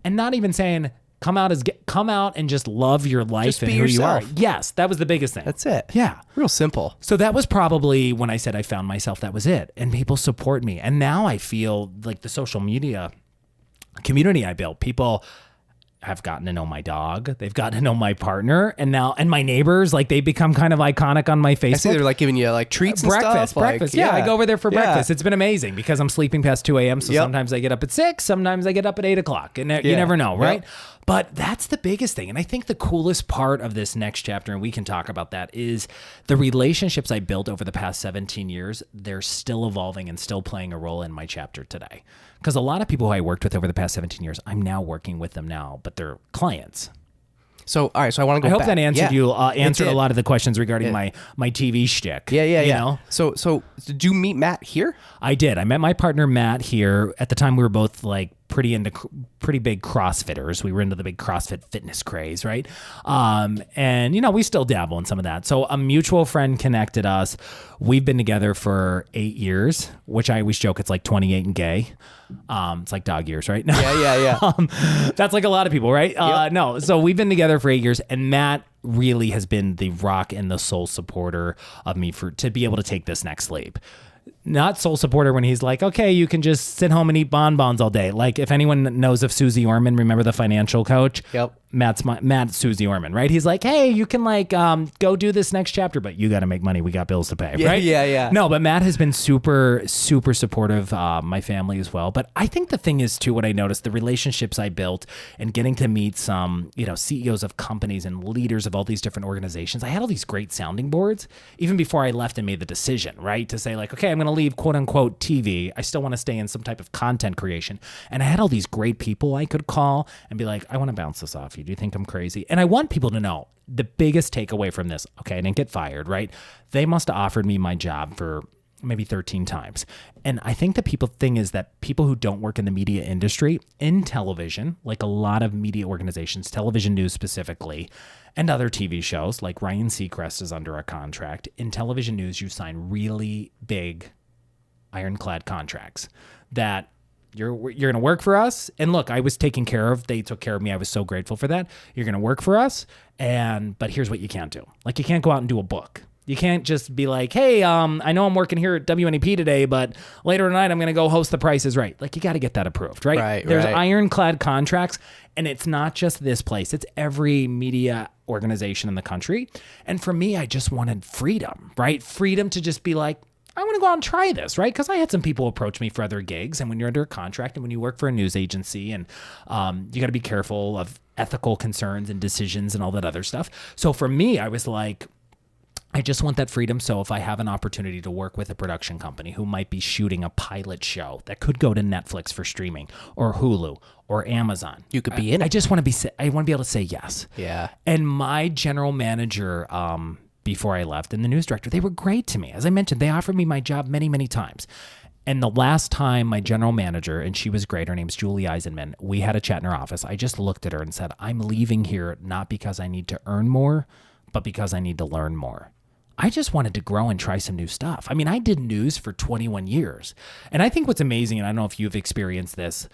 and not even saying come out and just love your life
Just
and
be
who
yourself.
you are. Yes, that was the biggest thing.
That's it.
Yeah.
Real simple.
So that was probably when I said I found myself, that was it. And people support me. And now I feel like the social media community I built, people have gotten to know my dog. They've gotten to know my partner, and my neighbors, like, they become kind of iconic on my Facebook.
I see they're like giving you like treats and
breakfast.
stuff.
Yeah, I go over there for breakfast. It's been amazing because I'm sleeping past 2 a.m. So sometimes I get up at 6, sometimes I get up at 8 o'clock, and you never know, right? But that's the biggest thing. And I think the coolest part of this next chapter, and we can talk about that, is the relationships I built over the past 17 years. They're still evolving and still playing a role in my chapter today. Because a lot of people who I worked with over the past 17 years, I'm now working with them now, but they're clients.
So, all right. So I want to go
I hope
back.
that answered you. Answered a
did.
lot of the questions regarding my TV shtick.
Yeah.
You know?
So did you meet Matt here?
I did. I met my partner Matt here. At the time, we were both like pretty big CrossFitters. We were into the big CrossFit fitness craze, right? And we still dabble in some of that. So a mutual friend connected us. We've been together for 8 years, which I always joke it's like 28 and gay. It's like dog years, right?
Yeah.
That's like a lot of people, right? No. So we've been together for 8 years, and Matt really has been the rock and the sole supporter of me to be able to take this next leap. Not sole supporter when he's like, okay, you can just sit home and eat bonbons all day. Like, if anyone knows of Susie Orman, remember the financial coach?
Yep.
Matt's Susie Orman, right? He's like, hey, you can like go do this next chapter, but you got to make money. We got bills to pay, right?
Yeah.
No, but Matt has been super, super supportive. My family as well. But I think the thing is too, what I noticed, the relationships I built and getting to meet some, CEOs of companies and leaders of all these different organizations. I had all these great sounding boards even before I left and made the decision, right? To say like, okay, I'm going to leave quote unquote TV. I still want to stay in some type of content creation. And I had all these great people I could call and be like, I want to bounce this off you. Do you think I'm crazy? And I want people to know the biggest takeaway from this. Okay, I didn't get fired, right? They must have offered me my job for maybe 13 times. And I think the thing is that people who don't work in the media industry, in television, like a lot of media organizations, television news specifically, and other TV shows, like Ryan Seacrest is under a contract. In television news, you sign really big ironclad contracts that you're going to work for us. And look, I was taken care of. They took care of me. I was so grateful for that. You're going to work for us. But here's what you can't do. Like, you can't go out and do a book. You can't just be like, hey, I know I'm working here at WNEP today, but later tonight I'm going to go host The Price is Right. Like, you got to get that approved, right? There's ironclad contracts, and it's not just this place. It's every media organization in the country. And for me, I just wanted freedom, right? Freedom to just be like, I want to go out and try this, right? Because I had some people approach me for other gigs, and when you're under a contract and when you work for a news agency, and you got to be careful of ethical concerns and decisions and all that other stuff. So for me, I was like, I just want that freedom. So if I have an opportunity to work with a production company who might be shooting a pilot show that could go to Netflix for streaming, or Hulu, or Amazon,
You could be in it.
I just want to I want to be able to say yes.
Yeah.
And my general manager, before I left, and the news director, they were great to me. As I mentioned, they offered me my job many, many times. And the last time my general manager, and she was great, her name's Julie Eisenman, we had a chat in her office. I just looked at her and said, I'm leaving here not because I need to earn more, but because I need to learn more. I just wanted to grow and try some new stuff. I mean, I did news for 21 years. And I think what's amazing, and I don't know if you've experienced this,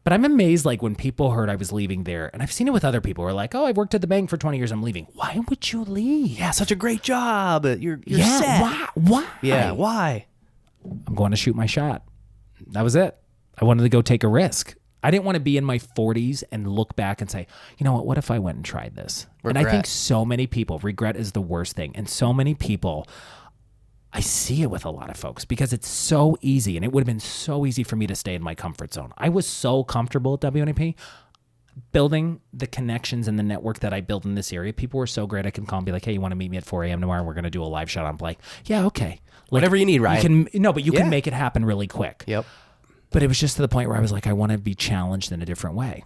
but I'm amazed, like, when people heard I was leaving there, and I've seen it with other people who are like, oh, I've worked at the bank for 20 years, I'm leaving. Why would you leave?
Yeah, such a great job. You're set.
Why?
Yeah, why?
I'm going to shoot my shot. That was it. I wanted to go take a risk. I didn't want to be in my 40s and look back and say, you know what if I went and tried this?
Regret.
And I think so many people, regret is the worst thing. And so many people, I see it with a lot of folks because it's so easy, and it would have been so easy for me to stay in my comfort zone. I was so comfortable at WNEP, building the connections and the network that I built in this area. People were so great. I can call and be like, hey, you want to meet me at 4 a.m. tomorrow? We're going to do a live shot. I'm like, yeah, okay. Like,
Whatever you need, Ryan.
You can make it happen really quick.
Yep.
But it was just to the point where I was like, I want to be challenged in a different way.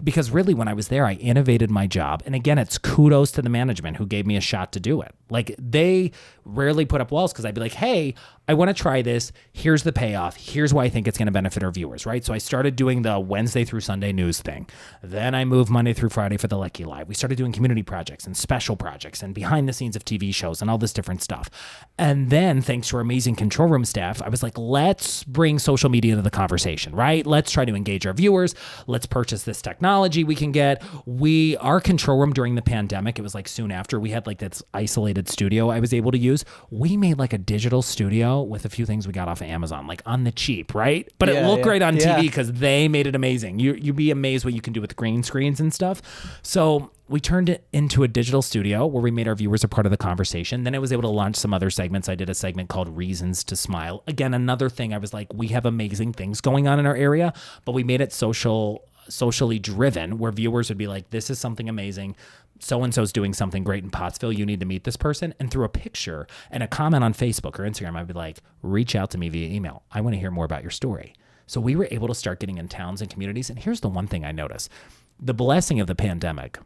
Because really when I was there, I innovated my job. And again, it's kudos to the management who gave me a shot to do it. Like, they rarely put up walls because I'd be like, hey, I want to try this. Here's the payoff. Here's why I think it's going to benefit our viewers, right? So I started doing the Wednesday through Sunday news thing. Then I moved Monday through Friday for the Leckey Live. We started doing community projects and special projects and behind the scenes of TV shows and all this different stuff. And then thanks to our amazing control room staff, I was like, let's bring social media to the conversation, right? Let's try to engage our viewers. Let's purchase this technology we can get. Our control room during the pandemic, it was like soon after, we had like this isolated studio I was able to use. We made like a digital studio with a few things we got off of Amazon, like on the cheap, right? But it looked great on TV because they made it amazing. You'd be amazed what you can do with green screens and stuff. So we turned it into a digital studio where we made our viewers a part of the conversation. Then I was able to launch some other segments. I did a segment called Reasons to Smile. Again, another thing, I was like, we have amazing things going on in our area, but we made it socially driven, where viewers would be like, this is something amazing. So-and-so's doing something great in Pottsville. You need to meet this person. And through a picture and a comment on Facebook or Instagram, I'd be like, reach out to me via email. I want to hear more about your story. So we were able to start getting in towns and communities. And here's the one thing I noticed. The blessing of the pandemic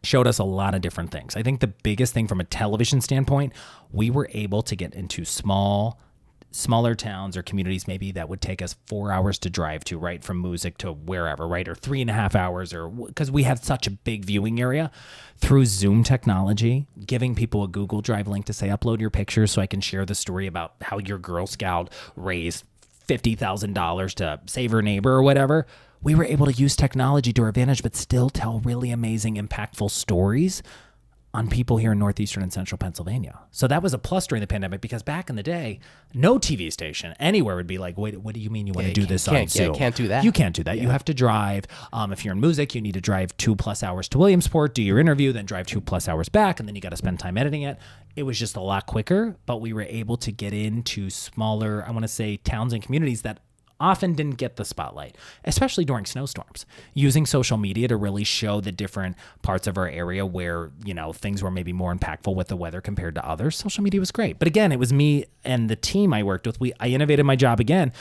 showed us a lot of different things. I think the biggest thing from a television standpoint, we were able to get into smaller towns or communities maybe that would take us 4 hours to drive to, right, from Music to wherever, right, or 3.5 hours, or because we have such a big viewing area. Through Zoom technology, giving people a Google Drive link to say, upload your pictures so I can share the story about how your Girl Scout raised $50,000 to save her neighbor or whatever. We were able to use technology to our advantage, but still tell really amazing, impactful stories on people here in northeastern and central Pennsylvania. So that was a plus during the pandemic, because back in the day, no TV station anywhere would be like, wait, what do you mean you want to do this on Zoom?
Can't do that.
You can't do that. You have to drive. If you're in music, you need to drive 2+ hours to Williamsport, do your interview, then drive 2+ hours back, and then you got to spend time editing it. It was just a lot quicker, but we were able to get into smaller, I want to say, towns and communities that often didn't get the spotlight, especially during snowstorms. Using social media to really show the different parts of our area where, things were maybe more impactful with the weather compared to others. Social media was great. But again, it was me and the team I worked with. I innovated my job again.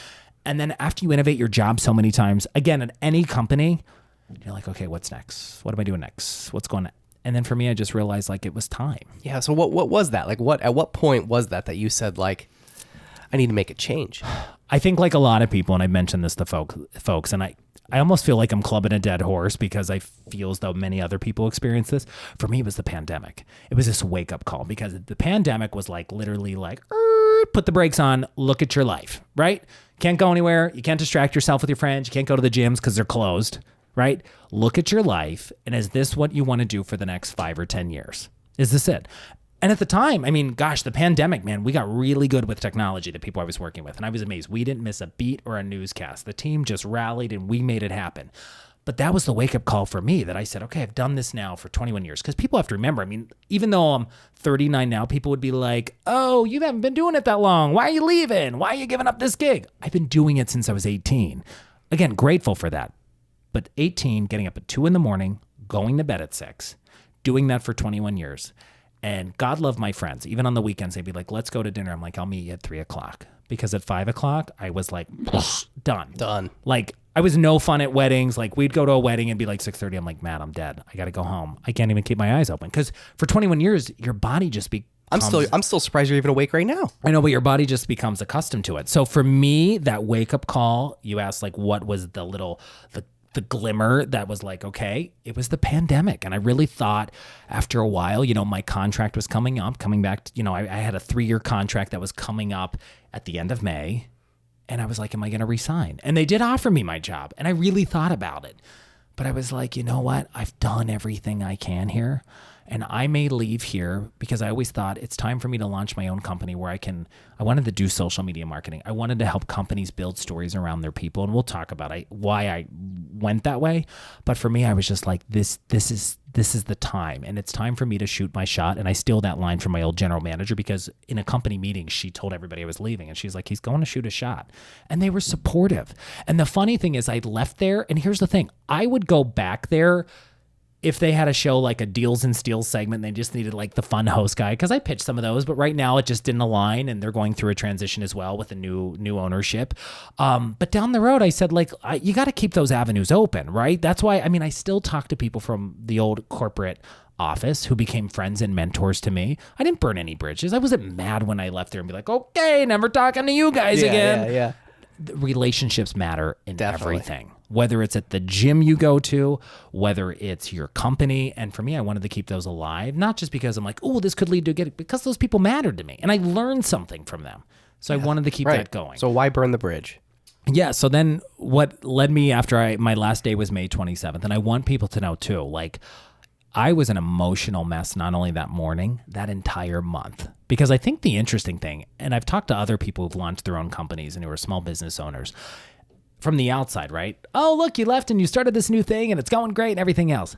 And then after you innovate your job so many times, again, at any company, you're like, okay, what's next? What am I doing next? What's going on? And then for me, I just realized it was time.
Yeah. So what was that? At what point was that you said I need to make a change?
I think like a lot of people, and I mentioned this to folks, and I almost feel like I'm clubbing a dead horse because I feel as though many other people experience this. For me, it was the pandemic. It was this wake-up call, because the pandemic was literally put the brakes on, look at your life, right? Can't go anywhere. You can't distract yourself with your friends. You can't go to the gyms because they're closed, right? Look at your life, and is this what you want to do for the next 5 or 10 years? Is this it? And at the time, the pandemic, man, we got really good with technology, the people I was working with. And I was amazed. We didn't miss a beat or a newscast. The team just rallied and we made it happen. But that was the wake-up call for me, that I said, okay, I've done this now for 21 years. Because people have to remember, even though I'm 39 now, people would be like, oh, you haven't been doing it that long. Why are you leaving? Why are you giving up this gig? I've been doing it since I was 18. Again, grateful for that. But 18, getting up at 2 a.m, going to bed at 6, doing that for 21 years. And God love my friends. Even on the weekends, they'd be like, let's go to dinner. I'm like, I'll meet you at 3 o'clock. Because at 5 o'clock, I was like, done. I was no fun at weddings. We'd go to a wedding and be like 6:30. I'm like, Matt, I'm dead. I got to go home. I can't even keep my eyes open. Because for 21 years, your body just becomes...
I'm still surprised you're even awake right now.
I know, but your body just becomes accustomed to it. So for me, that wake-up call, you asked, what was the glimmer that was okay, it was the pandemic. And I really thought after a while, my contract was coming back to, I had a 3-year contract that was coming up at the end of May. And I was like, am I going to resign? And they did offer me my job. And I really thought about it. But I was like, you know what? I've done everything I can here. And I may leave here, because I always thought it's time for me to launch my own company where I wanted to do social media marketing. I wanted to help companies build stories around their people. And we'll talk about why I went that way. But for me, I was just like, this is the time. And it's time for me to shoot my shot. And I steal that line from my old general manager, because in a company meeting, she told everybody I was leaving. And she's like, he's going to shoot a shot. And they were supportive. And the funny thing is, I left there. And here's the thing. I would go back there if they had a show like a Deals and Steals segment, they just needed the fun host guy, because I pitched some of those, but right now it just didn't align, and they're going through a transition as well with a new ownership. But down the road, I said, you got to keep those avenues open, right? That's why, I still talk to people from the old corporate office who became friends and mentors to me. I didn't burn any bridges. I wasn't mad when I left there and be like, okay, never talking to you guys again.
Yeah.
The relationships matter in everything. Whether it's at the gym you go to, whether it's your company. And for me, I wanted to keep those alive, not just because I'm like, oh, this could lead to because those people mattered to me and I learned something from them. So I wanted to keep that going.
So why burn the bridge?
Yeah. So then what led me after my last day was May 27th. And I want people to know too, I was an emotional mess, not only that morning, that entire month. Because I think the interesting thing, and I've talked to other people who've launched their own companies and who are small business owners, from the outside, right? Oh, look, you left and you started this new thing and it's going great and everything else.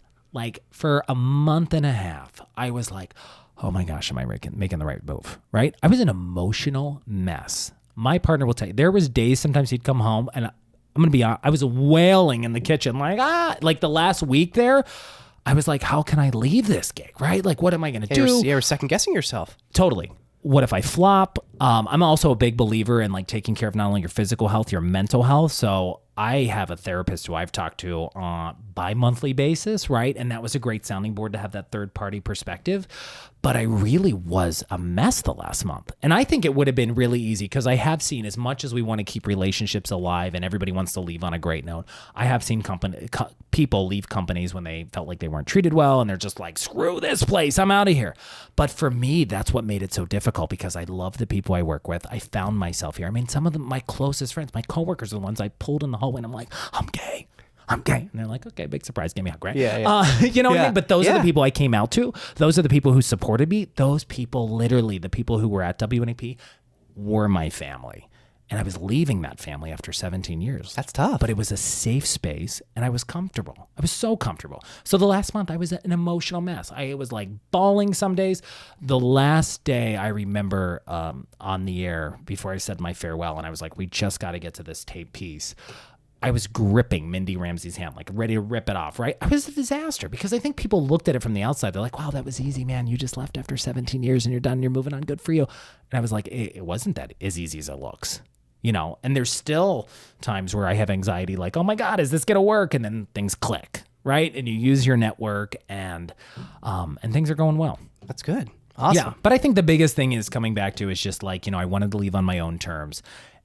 For a month and a half, I was like, oh my gosh, am I making the right move, right? I was an emotional mess. My partner will tell you, there was days sometimes he'd come home and I'm going to be honest, I was wailing in the kitchen the last week there. I was like, how can I leave this gig, right? What am I going to do?
You're second guessing yourself.
Totally. What if I flop? I'm also a big believer in taking care of not only your physical health, your mental health. So I have a therapist who I've talked to on bi-monthly basis, right? And that was a great sounding board to have that third-party perspective. But I really was a mess the last month. And I think it would have been really easy, because I have seen, as much as we want to keep relationships alive and everybody wants to leave on a great note, I have seen people leave companies when they felt like they weren't treated well and they're just like, screw this place, I'm out of here. But for me, that's what made it so difficult, because I love the people I work with. I found myself here. Some of my closest friends, my coworkers are the ones I pulled in the hallway and I'm like, I'm gay. I'm gay. And they're like, okay, big surprise. Give me a hug, right?
Yeah.
You know what I mean? But those are
Yeah.
the people I came out to. Those are the people who supported me. Those people, literally, the people who were at WNEP were my family. And I was leaving that family after 17 years.
That's tough.
But it was a safe space, and I was comfortable. I was so comfortable. So the last month, I was an emotional mess. I was like bawling some days. The last day I remember on the air before I said my farewell, and I was like, we just got to get to this tape piece. I was gripping Mindy Ramsey's hand, like ready to rip it off, right? I was a disaster because I think people looked at it from the outside. They're like, wow, that was easy, man. You just left after 17 years and you're done. You're moving on. Good for you. And I was like, it wasn't that as easy as it looks. You know, and there's still times where I have anxiety like, oh my God, is this going to work? And then things click, right? And you use your network and things are going well.
That's good. Awesome.
Yeah. But I think the biggest thing is coming back to is just like, you know, I wanted to leave on my own terms.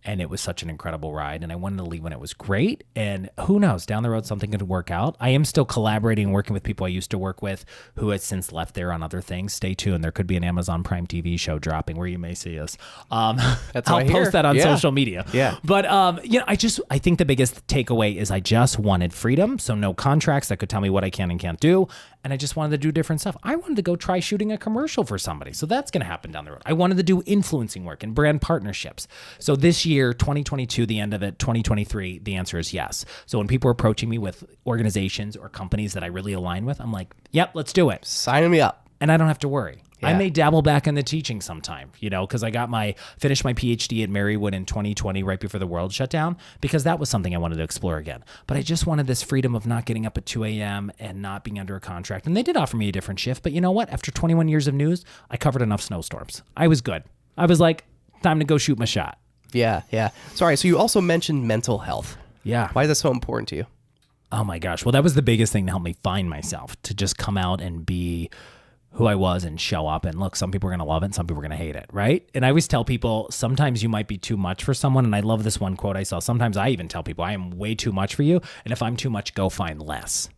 And it was such an incredible ride. And I wanted to leave when it was great. And who knows, down the road, something could work out. I am still collaborating and working with people I used to work with who has since left there on other things. Stay tuned. There could be an Amazon Prime TV show dropping where you may see us.
That's
I'll
what I hear.
post that on
Yeah.
social media.
Yeah.
But, you know, I think the biggest takeaway is I just wanted freedom. So no contracts that could tell me what I can and can't do. And I just wanted to do different stuff. I wanted to go try shooting a commercial for somebody. So that's going to happen down the road. I wanted to do influencing work and brand partnerships. So this year, 2022, the end of it, 2023, the answer is yes. So when people are approaching me with organizations or companies that I really align with, I'm like, yep, let's do it.
Sign me up.
And I don't have to worry. I
Yeah.
may dabble back in the teaching sometime, you know, because I finished my PhD at Marywood in 2020, right before the world shut down, because that was something I wanted to explore again. But I just wanted this freedom of not getting up at 2 a.m. and not being under a contract. And they did offer me a different shift. But you know what? After 21 years of news, I covered enough snowstorms. I was good. I was like, time to go shoot my shot.
Yeah. Sorry. So you also mentioned mental health.
Yeah.
Why is that so important to you?
Oh my gosh. Well, that was the biggest thing to help me find myself, to just come out and be who I was and show up. And look, some people are going to love it and some people are going to hate it, right? And I always tell people, sometimes you might be too much for someone. And I love this one quote I saw. Sometimes I even tell people, I am way too much for you. And if I'm too much, go find less.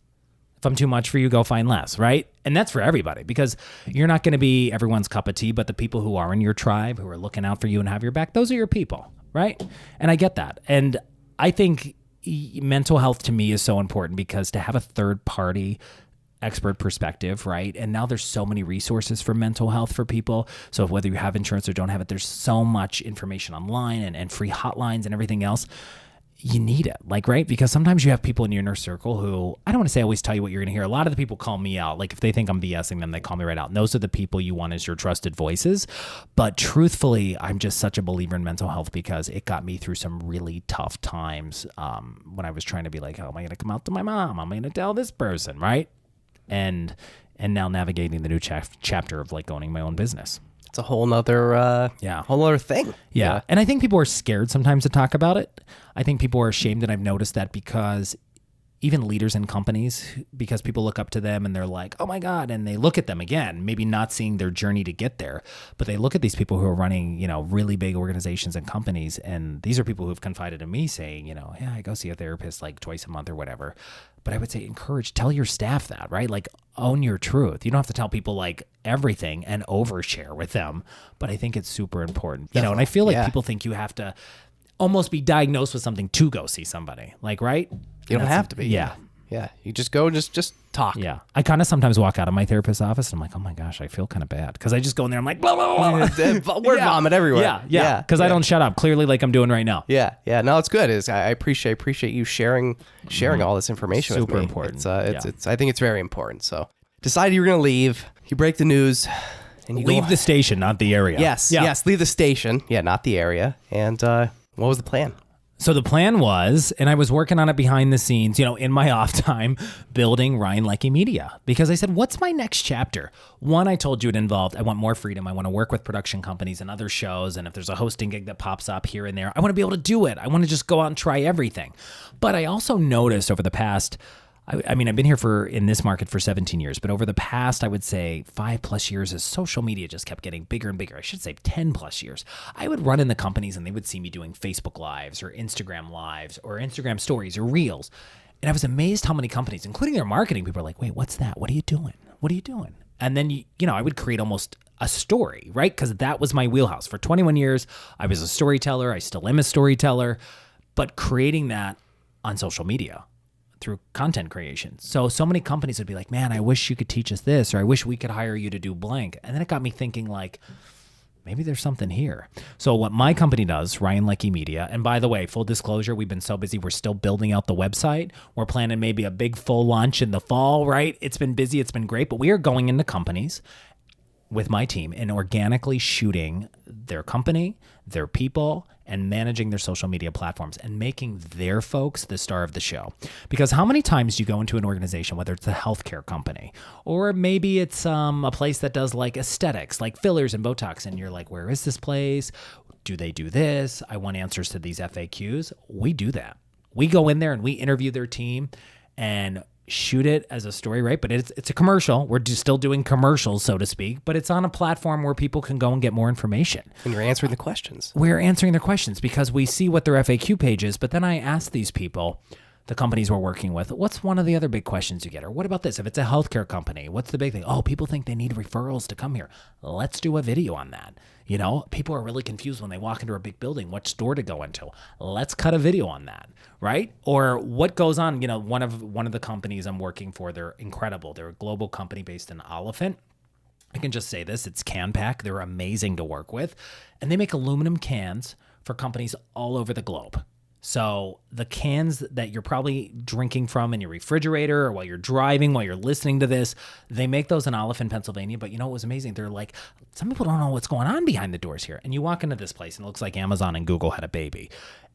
If I'm too much for you, go find less, right? And that's for everybody, because you're not going to be everyone's cup of tea, but the people who are in your tribe, who are looking out for you and have your back, those are your people, right? And I get that. And I think mental health to me is so important, because to have a third party expert perspective, right? And now there's so many resources for mental health for people. So whether you have insurance or don't have it, there's so much information online and free hotlines and everything else. You need it, like, right? Because sometimes you have people in your inner circle who, I don't want to say always tell you what you're going to hear. A lot of the people call me out. Like if they think I'm BSing them, they call me right out. And those are the people you want as your trusted voices. But truthfully, I'm just such a believer in mental health, because it got me through some really tough times when I was trying to be like, how am I going to come out to my mom? I'm going to tell this person, right? And now navigating the new chapter of like owning my own business.
It's a whole nother, whole other thing.
Yeah. And I think people are scared sometimes to talk about it. I think people are ashamed, and I've noticed that, because even leaders in companies, because people look up to them and they're like, oh my God. And they look at them again, maybe not seeing their journey to get there, but they look at these people who are running, you know, really big organizations and companies. And these are people who've confided in me saying, you know, yeah, I go see a therapist like twice a month or whatever. But I would say tell your staff that, right? Like own your truth. You don't have to tell people like everything and overshare with them. But I think it's super important, you know, and I feel like people think you have to almost be diagnosed with something to go see somebody, like, right?
You don't have to be.
Yeah.
Yeah. You just go, just talk.
Yeah. I kind of sometimes walk out of my therapist's office and I'm like, oh my gosh, I feel kind of bad. Because I just go in there, I'm like, blah, blah, blah.
Word vomit everywhere.
Yeah. Because I don't shut up, clearly, like I'm doing right now.
Yeah. No, it's good. I appreciate you sharing all this information with me.
Super important.
It's I think it's very important. So decided you were going to leave. You break the news. And you
Leave the station, not the area.
Yes. Leave the station. Yeah, not the area. And what was the plan?
So the plan was, and I was working on it behind the scenes, you know, in my off time, building Ryan Leckey Media, because I said, what's my next chapter? One, I told you it involved, I want more freedom. I want to work with production companies and other shows. And if there's a hosting gig that pops up here and there, I want to be able to do it. I want to just go out and try everything. But I also noticed over the past, I mean, I've been here in this market for 17 years, but over the past, I would say 5+ years, as social media just kept getting bigger and bigger, I should say 10+ years, I would run in the companies and they would see me doing Facebook Lives or Instagram Lives or Instagram Stories or Reels. And I was amazed how many companies, including their marketing people, are like, wait, what's that? What are you doing? What are you doing? And then, you know, I would create almost a story, right? Because that was my wheelhouse. For 21 years, I was a storyteller. I still am a storyteller. But creating that on social media, through content creation. So many companies would be like, man, I wish you could teach us this, or I wish we could hire you to do blank. And then it got me thinking like, maybe there's something here. So what my company does, Ryan Leckey Media, and by the way, full disclosure, we've been so busy, we're still building out the website. We're planning maybe a big full launch in the fall, right? It's been busy, it's been great, but we are going into companies with my team and organically shooting their company, their people, and managing their social media platforms and making their folks the star of the show. Because how many times do you go into an organization, whether it's a healthcare company, or maybe it's a place that does like aesthetics, like fillers and Botox, and you're like, where is this place? Do they do this? I want answers to these FAQs. We do that. We go in there and we interview their team and shoot it as a story, right? But it's a commercial. We're still doing commercials, so to speak, but it's on a platform where people can go and get more information.
And you're answering the questions.
We're answering their questions because we see what their FAQ page is, but then I ask these people, the companies we're working with, what's one of the other big questions you get? Or what about this? If it's a healthcare company, what's the big thing? Oh, people think they need referrals to come here. Let's do a video on that. You know, people are really confused when they walk into a big building, what store to go into. Let's cut a video on that, right? Or what goes on, you know, one of the companies I'm working for, they're incredible. They're a global company based in Oliphant. I can just say this, it's CanPack. They're amazing to work with. And they make aluminum cans for companies all over the globe. So the cans that you're probably drinking from in your refrigerator or while you're driving, while you're listening to this, they make those in Oliphant, Pennsylvania. But you know what was amazing? They're like, some people don't know what's going on behind the doors here. And you walk into this place and it looks like Amazon and Google had a baby.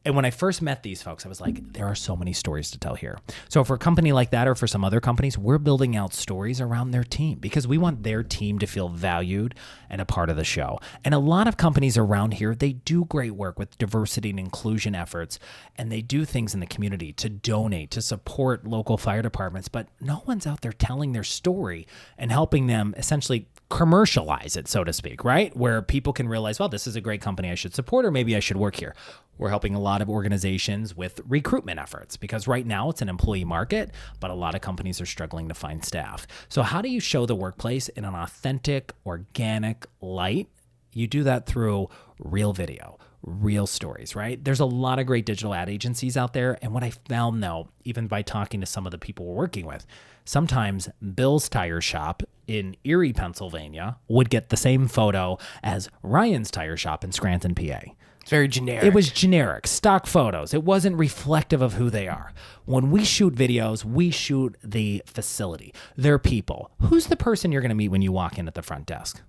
And when I first met these folks, I was like, there are so many stories to tell here. So for a company like that or for some other companies, we're building out stories around their team because we want their team to feel valued and a part of the show. And a lot of companies around here, they do great work with diversity and inclusion efforts, and they do things in the community to donate, to support local fire departments, but no one's out there telling their story and helping them essentially commercialize it, so to speak, right? Where people can realize, well, this is a great company I should support, or maybe I should work here. We're helping a lot of organizations with recruitment efforts because right now it's an employee market, but a lot of companies are struggling to find staff. So how do you show the workplace in an authentic, organic light? You do that through real video, real stories, right? There's a lot of great digital ad agencies out there. And what I found though, even by talking to some of the people we're working with, sometimes Bill's Tire Shop in Erie, Pennsylvania would get the same photo as Ryan's Tire Shop in Scranton, PA.
It's very generic.
It was generic, stock photos. It wasn't reflective of who they are. When we shoot videos, we shoot the facility, their people. Who's the person you're going to meet when you walk in at the front desk?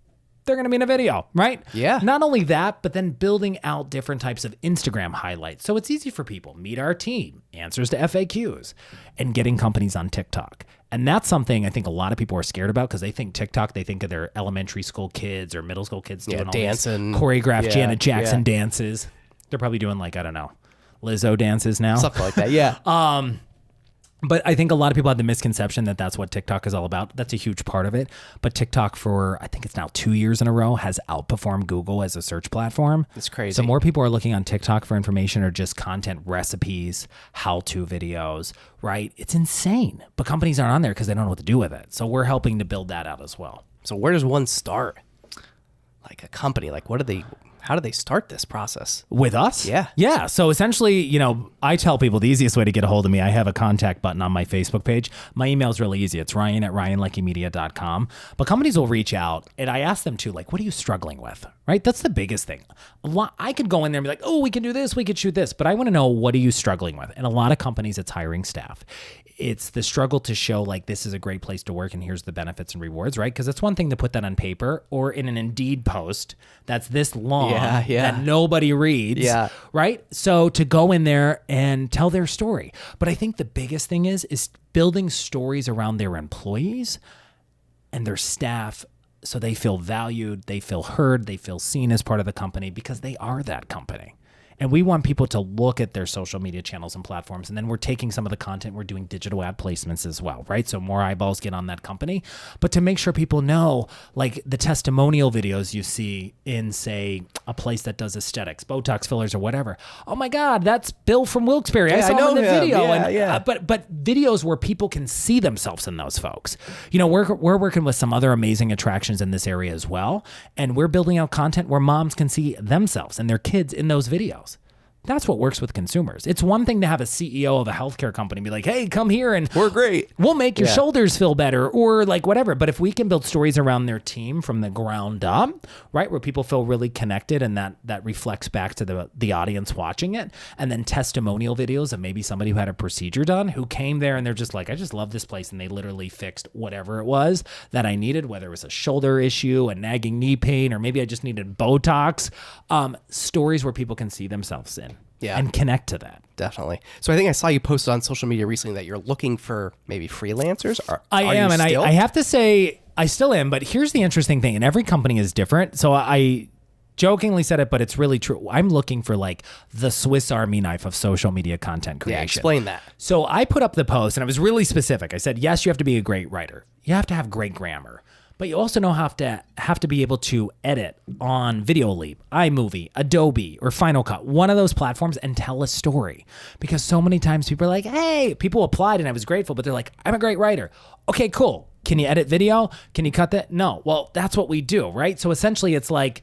They're going to be in a video, right?
Yeah.
Not only that, but then building out different types of Instagram highlights. So it's easy for people. Meet our team, answers to FAQs, and getting companies on TikTok. And that's something I think a lot of people are scared about because they think TikTok, they think of their elementary school kids or middle school kids doing all
dancing,
these choreographed Janet Jackson dances. They're probably doing like, I don't know, Lizzo dances now.
Something like that, yeah.
But I think a lot of people have the misconception that that's what TikTok is all about. That's a huge part of it. But TikTok for, I think it's now 2 years in a row, has outperformed Google as a search platform.
It's crazy.
So more people are looking on TikTok for information or just content, recipes, how-to videos, right? It's insane. But companies aren't on there because they don't know what to do with it. So we're helping to build that out as well.
So where does one start? Like a company, like how do they start this process?
With us?
Yeah.
Yeah. So essentially, you know, I tell people the easiest way to get a hold of me, I have a contact button on my Facebook page. My email is really easy. It's ryan@ryanleckeymedia.com. But companies will reach out and I ask them too, like, what are you struggling with? Right? That's the biggest thing. I could go in there and be like, oh, we can do this, we could shoot this. But I want to know, what are you struggling with? And a lot of companies, it's hiring staff. It's the struggle to show like this is a great place to work and here's the benefits and rewards, right? Because it's one thing to put that on paper or in an Indeed post that's this long that nobody reads, right? So to go in there and tell their story. But I think the biggest thing is building stories around their employees and their staff so they feel valued, they feel heard, they feel seen as part of the company because they are that company. And we want people to look at their social media channels and platforms. And then we're taking some of the content, we're doing digital ad placements as well, right? So more eyeballs get on that company. But to make sure people know, like the testimonial videos you see in, say, a place that does aesthetics, Botox fillers or whatever. Oh my God, that's Bill from Wilkes-Barre. I saw him in the video. But videos where people can see themselves in those folks. You know, we're working with some other amazing attractions in this area as well. And we're building out content where moms can see themselves and their kids in those videos. That's what works with consumers. It's one thing to have a CEO of a healthcare company be like, hey, come here and
We're great.
we'll make your shoulders feel better or like whatever. But if we can build stories around their team from the ground up, right, where people feel really connected and that reflects back to the audience watching it, and then testimonial videos of maybe somebody who had a procedure done who came there and they're just like, I just love this place, and they literally fixed whatever it was that I needed, whether it was a shoulder issue, a nagging knee pain, or maybe I just needed Botox. Stories where people can see themselves in.
Yeah.
And connect to that.
Definitely. So I think I saw you posted on social media recently that you're looking for maybe freelancers.
I am, and I have to say I still am, but here's the interesting thing, and every company is different. So I jokingly said it, but it's really true. I'm looking for like the Swiss Army knife of social media content creation.
Yeah, explain that.
So I put up the post, and I was really specific. I said, yes, you have to be a great writer. You have to have great grammar. But you also have to be able to edit on Videoleap, iMovie, Adobe, or Final Cut, one of those platforms, and tell a story. Because so many times people are like, hey, people applied and I was grateful, but they're like, I'm a great writer. Okay, cool. Can you edit video? Can you cut that? No. Well, that's what we do, right? So essentially it's like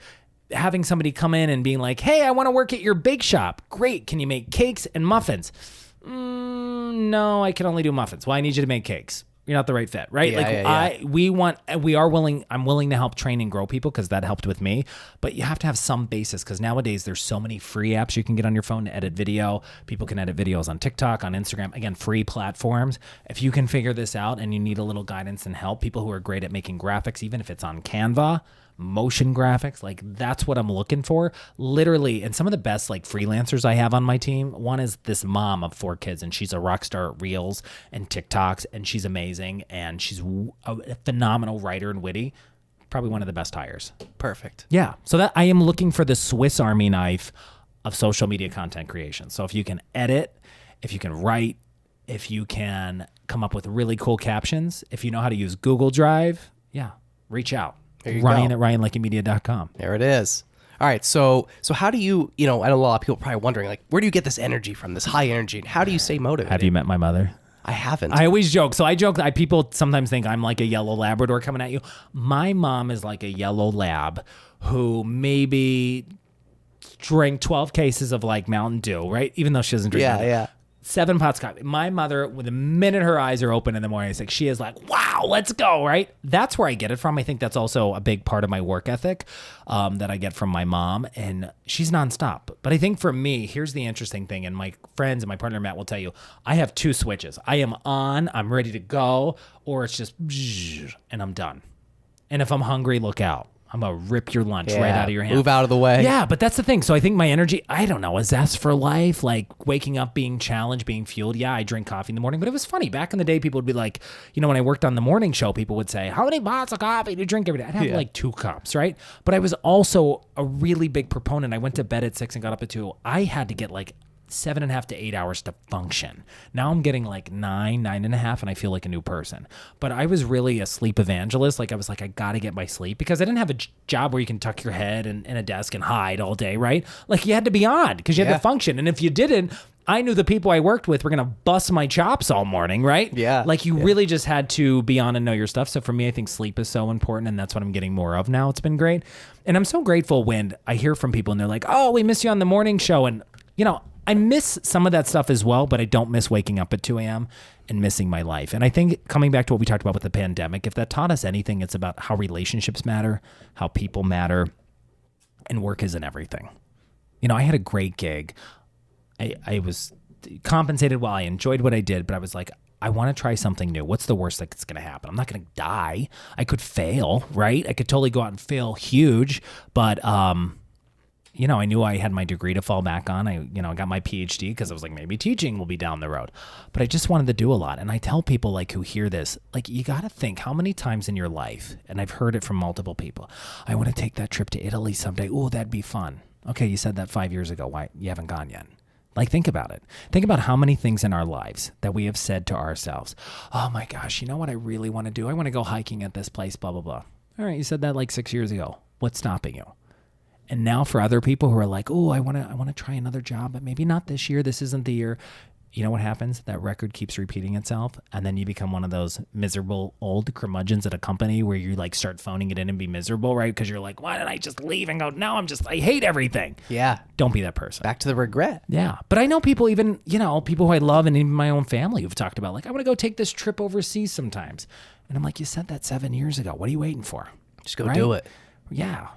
having somebody come in and being like, hey, I want to work at your bake shop. Great. Can you make cakes and muffins? No, I can only do muffins. Well, I need you to make cakes. You're not the right fit, right? I'm willing to help train and grow people because that helped with me, but you have to have some basis because nowadays there's so many free apps you can get on your phone to edit video. People can edit videos on TikTok, on Instagram, again, free platforms. If you can figure this out and you need a little guidance and help, people who are great at making graphics, even if it's on Canva, motion graphics, like that's what I'm looking for, literally. And some of the best like freelancers I have on my team, one is this mom of 4 kids, and she's a rock star at Reels and TikToks, and she's amazing, and she's a phenomenal writer and witty, probably one of the best hires.
Perfect.
Yeah, so that I am looking for the Swiss Army knife of social media content creation. So if you can edit, if you can write, if you can come up with really cool captions, if you know how to use Google Drive, yeah, reach out. Ryan at ryanleckeymedia.com.
There it is. All right. So how do you, I know a lot of people are probably wondering, like, where do you get this energy from, this high energy? And how do you stay motivated?
Have you met my mother?
I haven't.
I always joke. So I joke, people sometimes think I'm like a yellow Labrador coming at you. My mom is like a yellow lab who maybe drank 12 cases of like Mountain Dew, right? Even though she doesn't drink Mountain Dew.
Yeah.
7 pots of coffee. My mother, the minute her eyes are open in the morning, it's like she is like, wow, let's go, right? That's where I get it from. I think that's also a big part of my work ethic that I get from my mom, and she's nonstop. But I think for me, here's the interesting thing, and my friends and my partner Matt will tell you, I have 2 switches. I am on, I'm ready to go, or it's just, and I'm done. And if I'm hungry, look out. I'm going to rip your lunch right out of your hand.
Move out of the way.
Yeah, but that's the thing. So I think my energy, I don't know, a zest for life, like waking up, being challenged, being fueled. Yeah, I drink coffee in the morning, but it was funny. Back in the day, people would be like, when I worked on the morning show, people would say, how many pots of coffee do you drink every day? I'd have like 2 cups, right? But I was also a really big proponent. I went to bed at 6 and got up at 2. I had to get like 7.5 to 8 hours to function. Now I'm getting like 9.5, and I feel like a new person. But I was really a sleep evangelist. Like I was like, I got to get my sleep because I didn't have a job where you can tuck your head in a desk and hide all day, right? Like you had to be on because you had to function. And if you didn't, I knew the people I worked with were going to bust my chops all morning, right?
Yeah.
Like you really just had to be on and know your stuff. So for me, I think sleep is so important, and that's what I'm getting more of now. It's been great. And I'm so grateful when I hear from people and they're like, oh, we miss you on the morning show. And, I miss some of that stuff as well, but I don't miss waking up at 2 a.m. and missing my life. And I think coming back to what we talked about with the pandemic, if that taught us anything, it's about how relationships matter, how people matter, and work isn't everything. I had a great gig. I was compensated well. I enjoyed what I did, but I was like, I want to try something new. What's the worst that's going to happen? I'm not going to die. I could fail, right? I could totally go out and fail huge, but I knew I had my degree to fall back on. I got my PhD because I was like, maybe teaching will be down the road. But I just wanted to do a lot. And I tell people like who hear this, like you got to think how many times in your life, and I've heard it from multiple people, I want to take that trip to Italy someday. Oh, that'd be fun. Okay, you said that 5 years ago. Why you haven't gone yet? Like, think about it. Think about how many things in our lives that we have said to ourselves, oh my gosh, you know what I really want to do? I want to go hiking at this place, blah, blah, blah. All right, you said that like 6 years ago. What's stopping you? And now for other people who are like, oh, I want to try another job, but maybe not this year. This isn't the year. you know what happens? That record keeps repeating itself, and then you become one of those miserable old curmudgeons at a company where you like start phoning it in and be miserable, right? Because you're like, why did I just leave and go, now I hate everything.
Yeah.
Don't be that person.
Back to the regret.
Yeah. But I know people even, people who I love and even my own family who've talked about like, I want to go take this trip overseas sometimes. And I'm like, you said that 7 years ago. What are you waiting for?
Just go do it.
Yeah.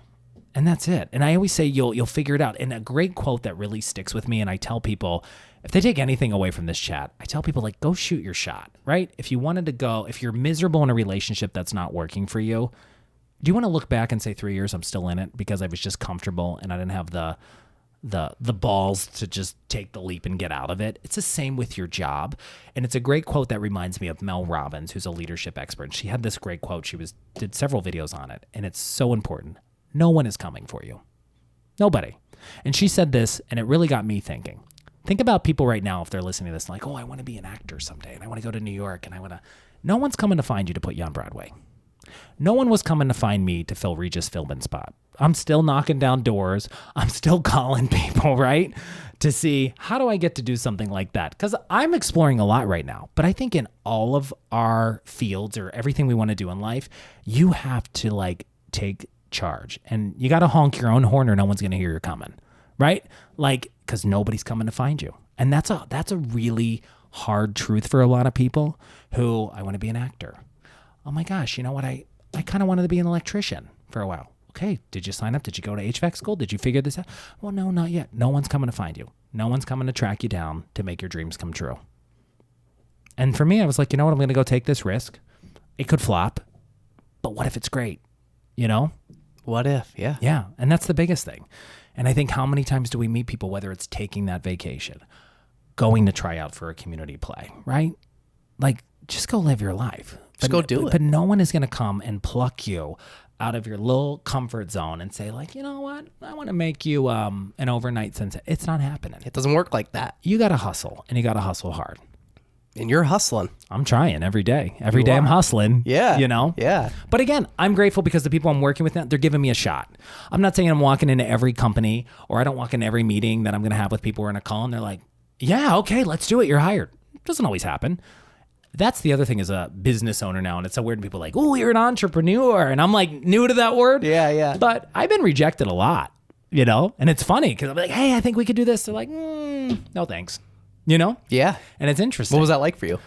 And that's it. And I always say you'll figure it out. And a great quote that really sticks with me, and I tell people, if they take anything away from this chat, I tell people like, go shoot your shot, right? If you're miserable in a relationship that's not working for you, do you want to look back and say 3 years I'm still in it because I was just comfortable and I didn't have the balls to just take the leap and get out of it? It's the same with your job. And it's a great quote that reminds me of Mel Robbins, who's a leadership expert. She had this great quote. She did several videos on it, and it's so important. No one is coming for you. Nobody. And she said this, and it really got me thinking. Think about people right now, if they're listening to this, like, oh, I want to be an actor someday, and I want to go to New York, and no one's coming to find you to put you on Broadway. No one was coming to find me to fill Regis Philbin spot. I'm still knocking down doors. I'm still calling people, right? To see, how do I get to do something like that? Because I'm exploring a lot right now. But I think in all of our fields or everything we want to do in life, you have to like take charge. And you got to honk your own horn or no one's going to hear you're coming, right? Like, because nobody's coming to find you. And that's a really hard truth for a lot of people who, I want to be an actor. Oh my gosh, you know what? I kind of wanted to be an electrician for a while. Okay, did you sign up? Did you go to HVAC school? Did you figure this out? Well, no, not yet. No one's coming to find you. No one's coming to track you down to make your dreams come true. And for me, I was like, you know what? I'm going to go take this risk. It could flop, but what if it's great?
What if? Yeah.
Yeah, and that's the biggest thing. And I think how many times do we meet people, whether it's taking that vacation, going to try out for a community play, right? Like, just go live your life.
Just go do it.
But no one is going to come and pluck you out of your little comfort zone and say like, you know what? I want to make you an overnight sunset. It's not happening.
It doesn't work like that.
You got to hustle, and you got to hustle hard.
And you're hustling.
I'm trying every day. Every day I'm hustling.
Yeah.
Yeah. But again, I'm grateful because the people I'm working with now, they're giving me a shot. I'm not saying I'm walking into every company or I don't walk in every meeting that I'm going to have with people who are in a call and they're like, yeah, okay, let's do it. You're hired. It doesn't always happen. That's the other thing as a business owner now. And it's so weird when people are like, oh, you're an entrepreneur. And I'm like new to that word.
Yeah.
But I've been rejected a lot, and it's funny because I'm like, hey, I think we could do this. They're like, no, thanks.
Yeah.
And it's interesting.
What was that like for you?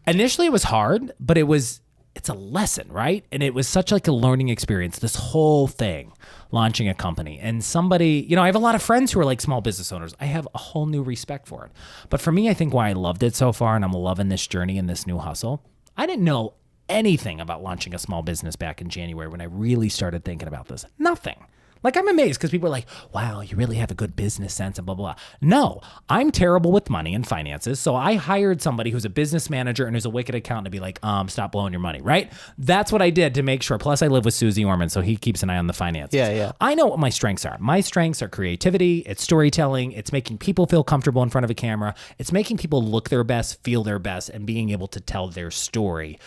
Initially, it was hard, but it's a lesson, right? And it was such like a learning experience, this whole thing, launching a company. And somebody, I have a lot of friends who are like small business owners. I have a whole new respect for it. But for me, I think why I loved it so far and I'm loving this journey and this new hustle, I didn't know anything about launching a small business back in January when I really started thinking about this. Nothing. Like, I'm amazed because people are like, wow, you really have a good business sense and blah, blah, blah. No, I'm terrible with money and finances. So I hired somebody who's a business manager and who's a wicked accountant to be like, stop blowing your money, right? That's what I did to make sure. Plus, I live with Susie Orman, so he keeps an eye on the finances.
Yeah.
I know what my strengths are. My strengths are creativity. It's storytelling. It's making people feel comfortable in front of a camera. It's making people look their best, feel their best, and being able to tell their story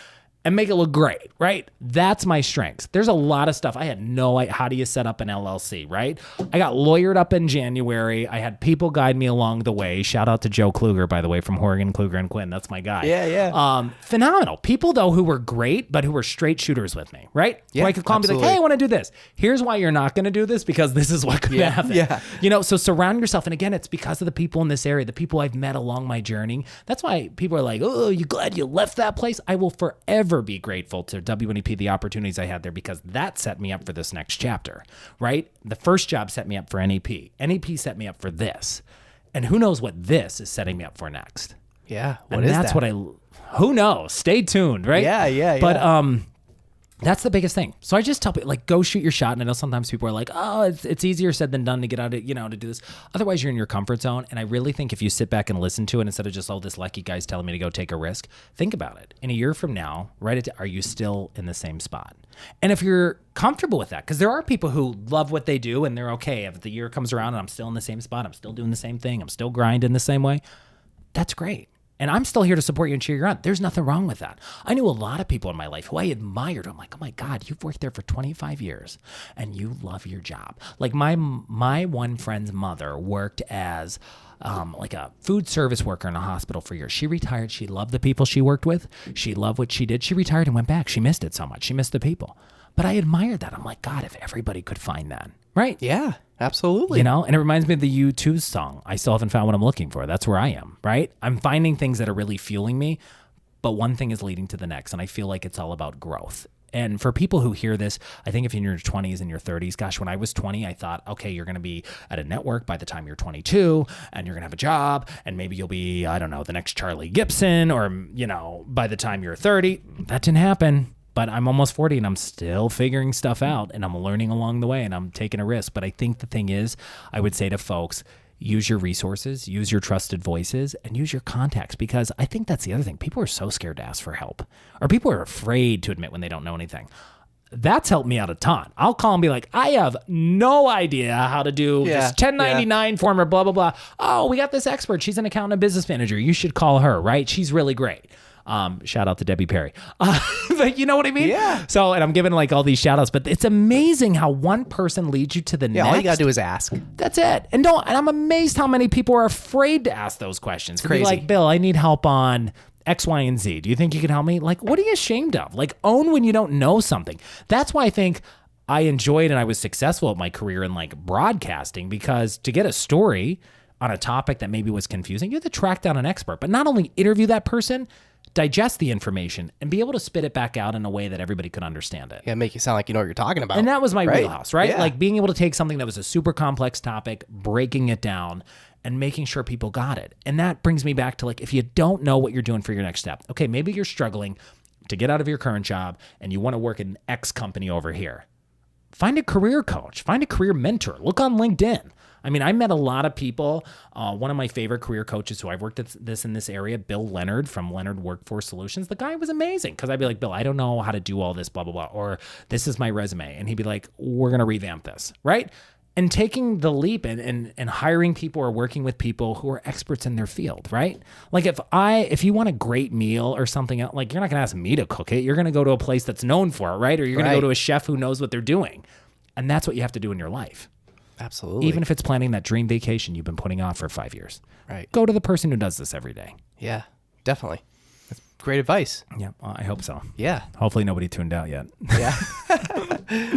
and make it look great, right? That's my strengths. There's a lot of stuff. I had no idea. How do you set up an LLC, right? I got lawyered up in January. I had people guide me along the way. Shout out to Joe Kluger, by the way, from Horgan, Kluger, and Quinn. That's my guy.
Yeah.
Phenomenal. People, though, who were great, but who were straight shooters with me, right?
Yeah,
who I could call and be like, hey, I want to do this. Here's why you're not going to do this, because this is what could happen.
Yeah.
So surround yourself. And again, it's because of the people in this area, the people I've met along my journey. That's why people are like, oh, you glad you left that place? I will forever be grateful to WNEP, the opportunities I had there, because that set me up for this next chapter, right? The first job set me up for NEP. NEP set me up for this. And who knows what this is setting me up for next.
Yeah.
That's what who knows? Stay tuned, right?
Yeah.
But that's the biggest thing. So I just tell people, like, go shoot your shot. And I know sometimes people are like, oh, it's easier said than done to get out of, to do this. Otherwise, you're in your comfort zone. And I really think if you sit back and listen to it, instead of just, oh, this Leckey guy's telling me to go take a risk, think about it. In a year from now, are you still in the same spot? And if you're comfortable with that, because there are people who love what they do and they're okay. If the year comes around and I'm still in the same spot, I'm still doing the same thing, I'm still grinding the same way, that's great. And I'm still here to support you and cheer you on. There's nothing wrong with that. I knew a lot of people in my life who I admired. I'm like, oh my God, you've worked there for 25 years and you love your job. Like my one friend's mother worked as like a food service worker in a hospital for years. She retired. She loved the people she worked with. She loved what she did. She retired and went back. She missed it so much. She missed the people. But I admired that. I'm like, God, if everybody could find that, right?
Yeah, absolutely.
You know, and it reminds me of the U2 song, I Still Haven't Found What I'm Looking For. That's where I am, right? I'm finding things that are really fueling me, but one thing is leading to the next, and I feel like it's all about growth. And for people who hear this, I think if you're in your 20s and your 30s, gosh, when I was 20, I thought, okay, you're going to be at a network by the time you're 22, and you're going to have a job, and maybe you'll be, I don't know, the next Charlie Gibson, or, you know, by the time you're 30. That didn't happen. But I'm almost 40 and I'm still figuring stuff out, and I'm learning along the way, and I'm taking a risk. But I think the thing is, I would say to folks, use your resources, use your trusted voices, and use your contacts, because I think that's the other thing. People are so scared to ask for help, or people are afraid to admit when they don't know anything. That's helped me out a ton. I'll call and be like, I have no idea how to do this 1099 form or blah, blah, blah. Oh, we got this expert. She's an accountant and business manager. You should call her, right? She's really great. Shout out to Debbie Perry. But you know what I mean?
Yeah.
So, and I'm giving like all these shout outs, but it's amazing how one person leads you to the next.
All you got to do is ask.
That's it. And I'm amazed how many people are afraid to ask those questions.
It's crazy.
Like, Bill, I need help on X, Y, and Z. Do you think you can help me? Like, what are you ashamed of? Like, own when you don't know something. That's why I think I enjoyed and I was successful at my career in like broadcasting, because to get a story on a topic that maybe was confusing, you have to track down an expert, but not only interview that person, digest the information, and be able to spit it back out in a way that everybody could understand it.
Yeah, make you sound like you know what you're talking about.
And that was my wheelhouse, right?
Yeah.
Like being able to take something that was a super complex topic, breaking it down, and making sure people got it. And that brings me back to like, if you don't know what you're doing for your next step, okay, maybe you're struggling to get out of your current job and you want to work in X company over here. Find a career coach, find a career mentor, look on LinkedIn. I mean, I met a lot of people. One of my favorite career coaches who I've worked at this in this area, Bill Leonard from Leonard Workforce Solutions. The guy was amazing, because I'd be like, Bill, I don't know how to do all this, blah, blah, blah, or this is my resume. And he'd be like, we're going to revamp this, right? And taking the leap and hiring people or working with people who are experts in their field, right? Like if you want a great meal or something, like you're not going to ask me to cook it. You're going to go to a place that's known for it, right? Or you're going to go to a chef who knows what they're doing. And that's what you have to do in your life.
Absolutely.
Even if it's planning that dream vacation you've been putting off for 5 years.
Right.
Go to the person who does this every day.
Yeah, definitely. That's great advice.
Yeah, well, I hope so.
Yeah.
Hopefully nobody tuned out yet.
Yeah.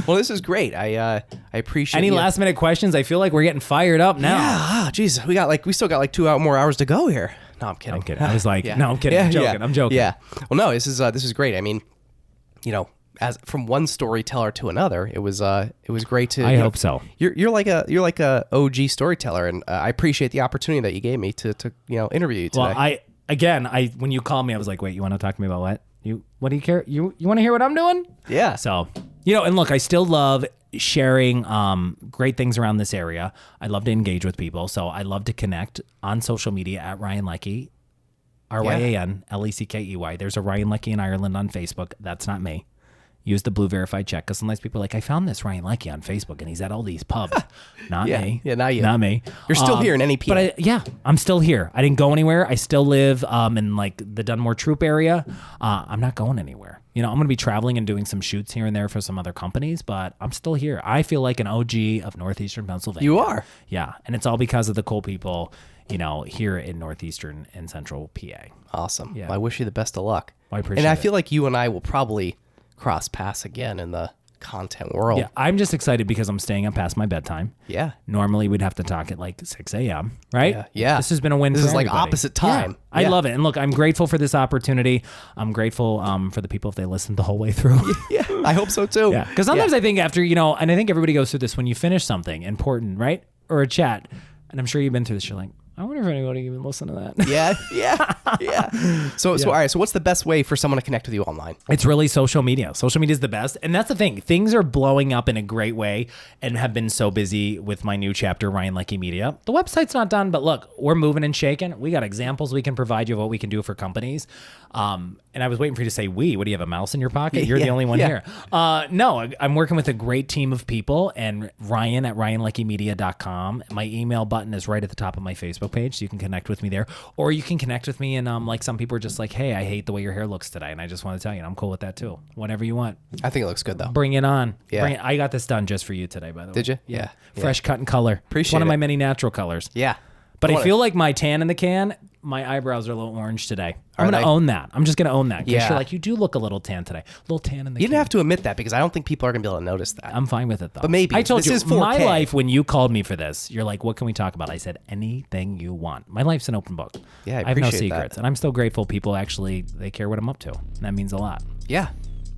Well, this is great. I appreciate
Any last minute questions? I feel like we're getting fired up now.
Yeah. Geez, we still got like 2 more hours to go here. No, I'm kidding.
I'm kidding. I was like,
Yeah.
no, I'm kidding.
Yeah,
I'm joking.
yeah.
I'm joking.
Yeah. Well, no, this is great. I mean, you know, as from one storyteller to another, it was great to.
I hope so.
You're like a OG storyteller, and I appreciate the opportunity that you gave me to interview you today.
Well, when you called me, I was like, wait, you want to talk to me about what? What do you care? You want to hear what I'm doing?
Yeah.
So, and look, I still love sharing great things around this area. I love to engage with people. So I love to connect on social media at Ryan Leckey, Ryan Leckey. There's a Ryan Leckey in Ireland on Facebook. That's not me. Use the blue verified check, because sometimes people are like, I found this Ryan Leckey on Facebook and he's at all these pubs. Not me.
Yeah, not you.
Not me.
You're still here in NEP.
But I'm still here. I didn't go anywhere. I still live in like the Dunmore Troop area. I'm not going anywhere. I'm going to be traveling and doing some shoots here and there for some other companies, but I'm still here. I feel like an OG of Northeastern Pennsylvania.
You are.
Yeah. And it's all because of the cool people, here in Northeastern and Central PA.
Awesome.
Yeah.
Well, I wish you the best of luck.
I appreciate
it. And I
it.
feel like you and I will probably cross paths again in the content world.
Yeah, I'm just excited because I'm staying up past my bedtime.
Yeah.
Normally we'd have to talk at like 6 a.m., right?
Yeah.
This has been a win for
This is like
everybody.
opposite time.
Yeah, I
Yeah.
love it. And look, I'm grateful for this opportunity. I'm grateful for the people if they listened the whole way through.
Yeah, I hope so too.
Yeah, because sometimes I think after, and I think everybody goes through this when you finish something important, right? Or a chat, and I'm sure you've been through this, you're like, I wonder if anybody even listened to that.
Yeah. So all right. So what's the best way for someone to connect with you online?
It's really social media. Social media is the best. And that's the thing. Things are blowing up in a great way, and have been so busy with my new chapter, Ryan Leckey Media. The website's not done, but look, we're moving and shaking. We got examples we can provide you of what we can do for companies. And I was waiting for you to say we. What, do you have a mouse in your pocket? You're the only one here. No, I'm working with a great team of people, and Ryan at ryanleckeymedia.com. My email button is right at the top of my Facebook page. page, so you can connect with me there. Or you can connect with me and like some people are just like, hey, I hate the way your hair looks today. And I just want to tell you, and I'm cool with that too. Whatever you want.
I think it looks good though.
Bring it on.
Yeah.
I got this done just for you today, by the way.
Did you?
Yeah.
Yeah.
Fresh cut and color.
Appreciate
One of
it.
my many natural colors.
Yeah.
But I feel like my tan in the can, my eyebrows are a little orange today. I'm going
they?
to own that. I'm just going to own that. Because
Yeah.
you're like, you do look a little tan today. A little tan in the
You
can.
didn't have to admit that because I don't think people are going to be able to notice that.
I'm fine with it though.
But maybe.
I told
This
you,
is 4K.
my life, when you called me for this, you're like, what can we talk about? I said, anything you want. My life's an open book.
Yeah, I
have no
appreciate that.
secrets. And I'm still grateful people actually, they care what I'm up to. And that means a lot.
Yeah.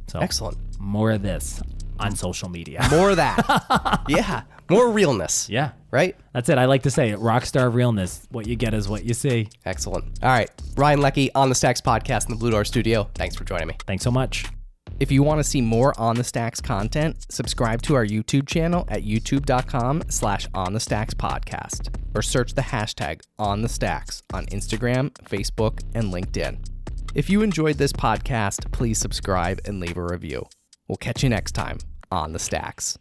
So
Excellent.
More of this on social media.
More of that. Yeah. More realness.
Yeah.
Right?
That's it. I like to say it. Rockstar of realness. What you get is what you see.
Excellent. All right. Ryan Leckey on the Stacks podcast in the Blue Door studio. Thanks for joining me.
Thanks so much.
If you want to see more On the Stacks content, subscribe to our YouTube channel at youtube.com/onthestackspodcast or search the hashtag #OnTheStacks on Instagram, Facebook, and LinkedIn. If you enjoyed this podcast, please subscribe and leave a review. We'll catch you next time on The Stacks.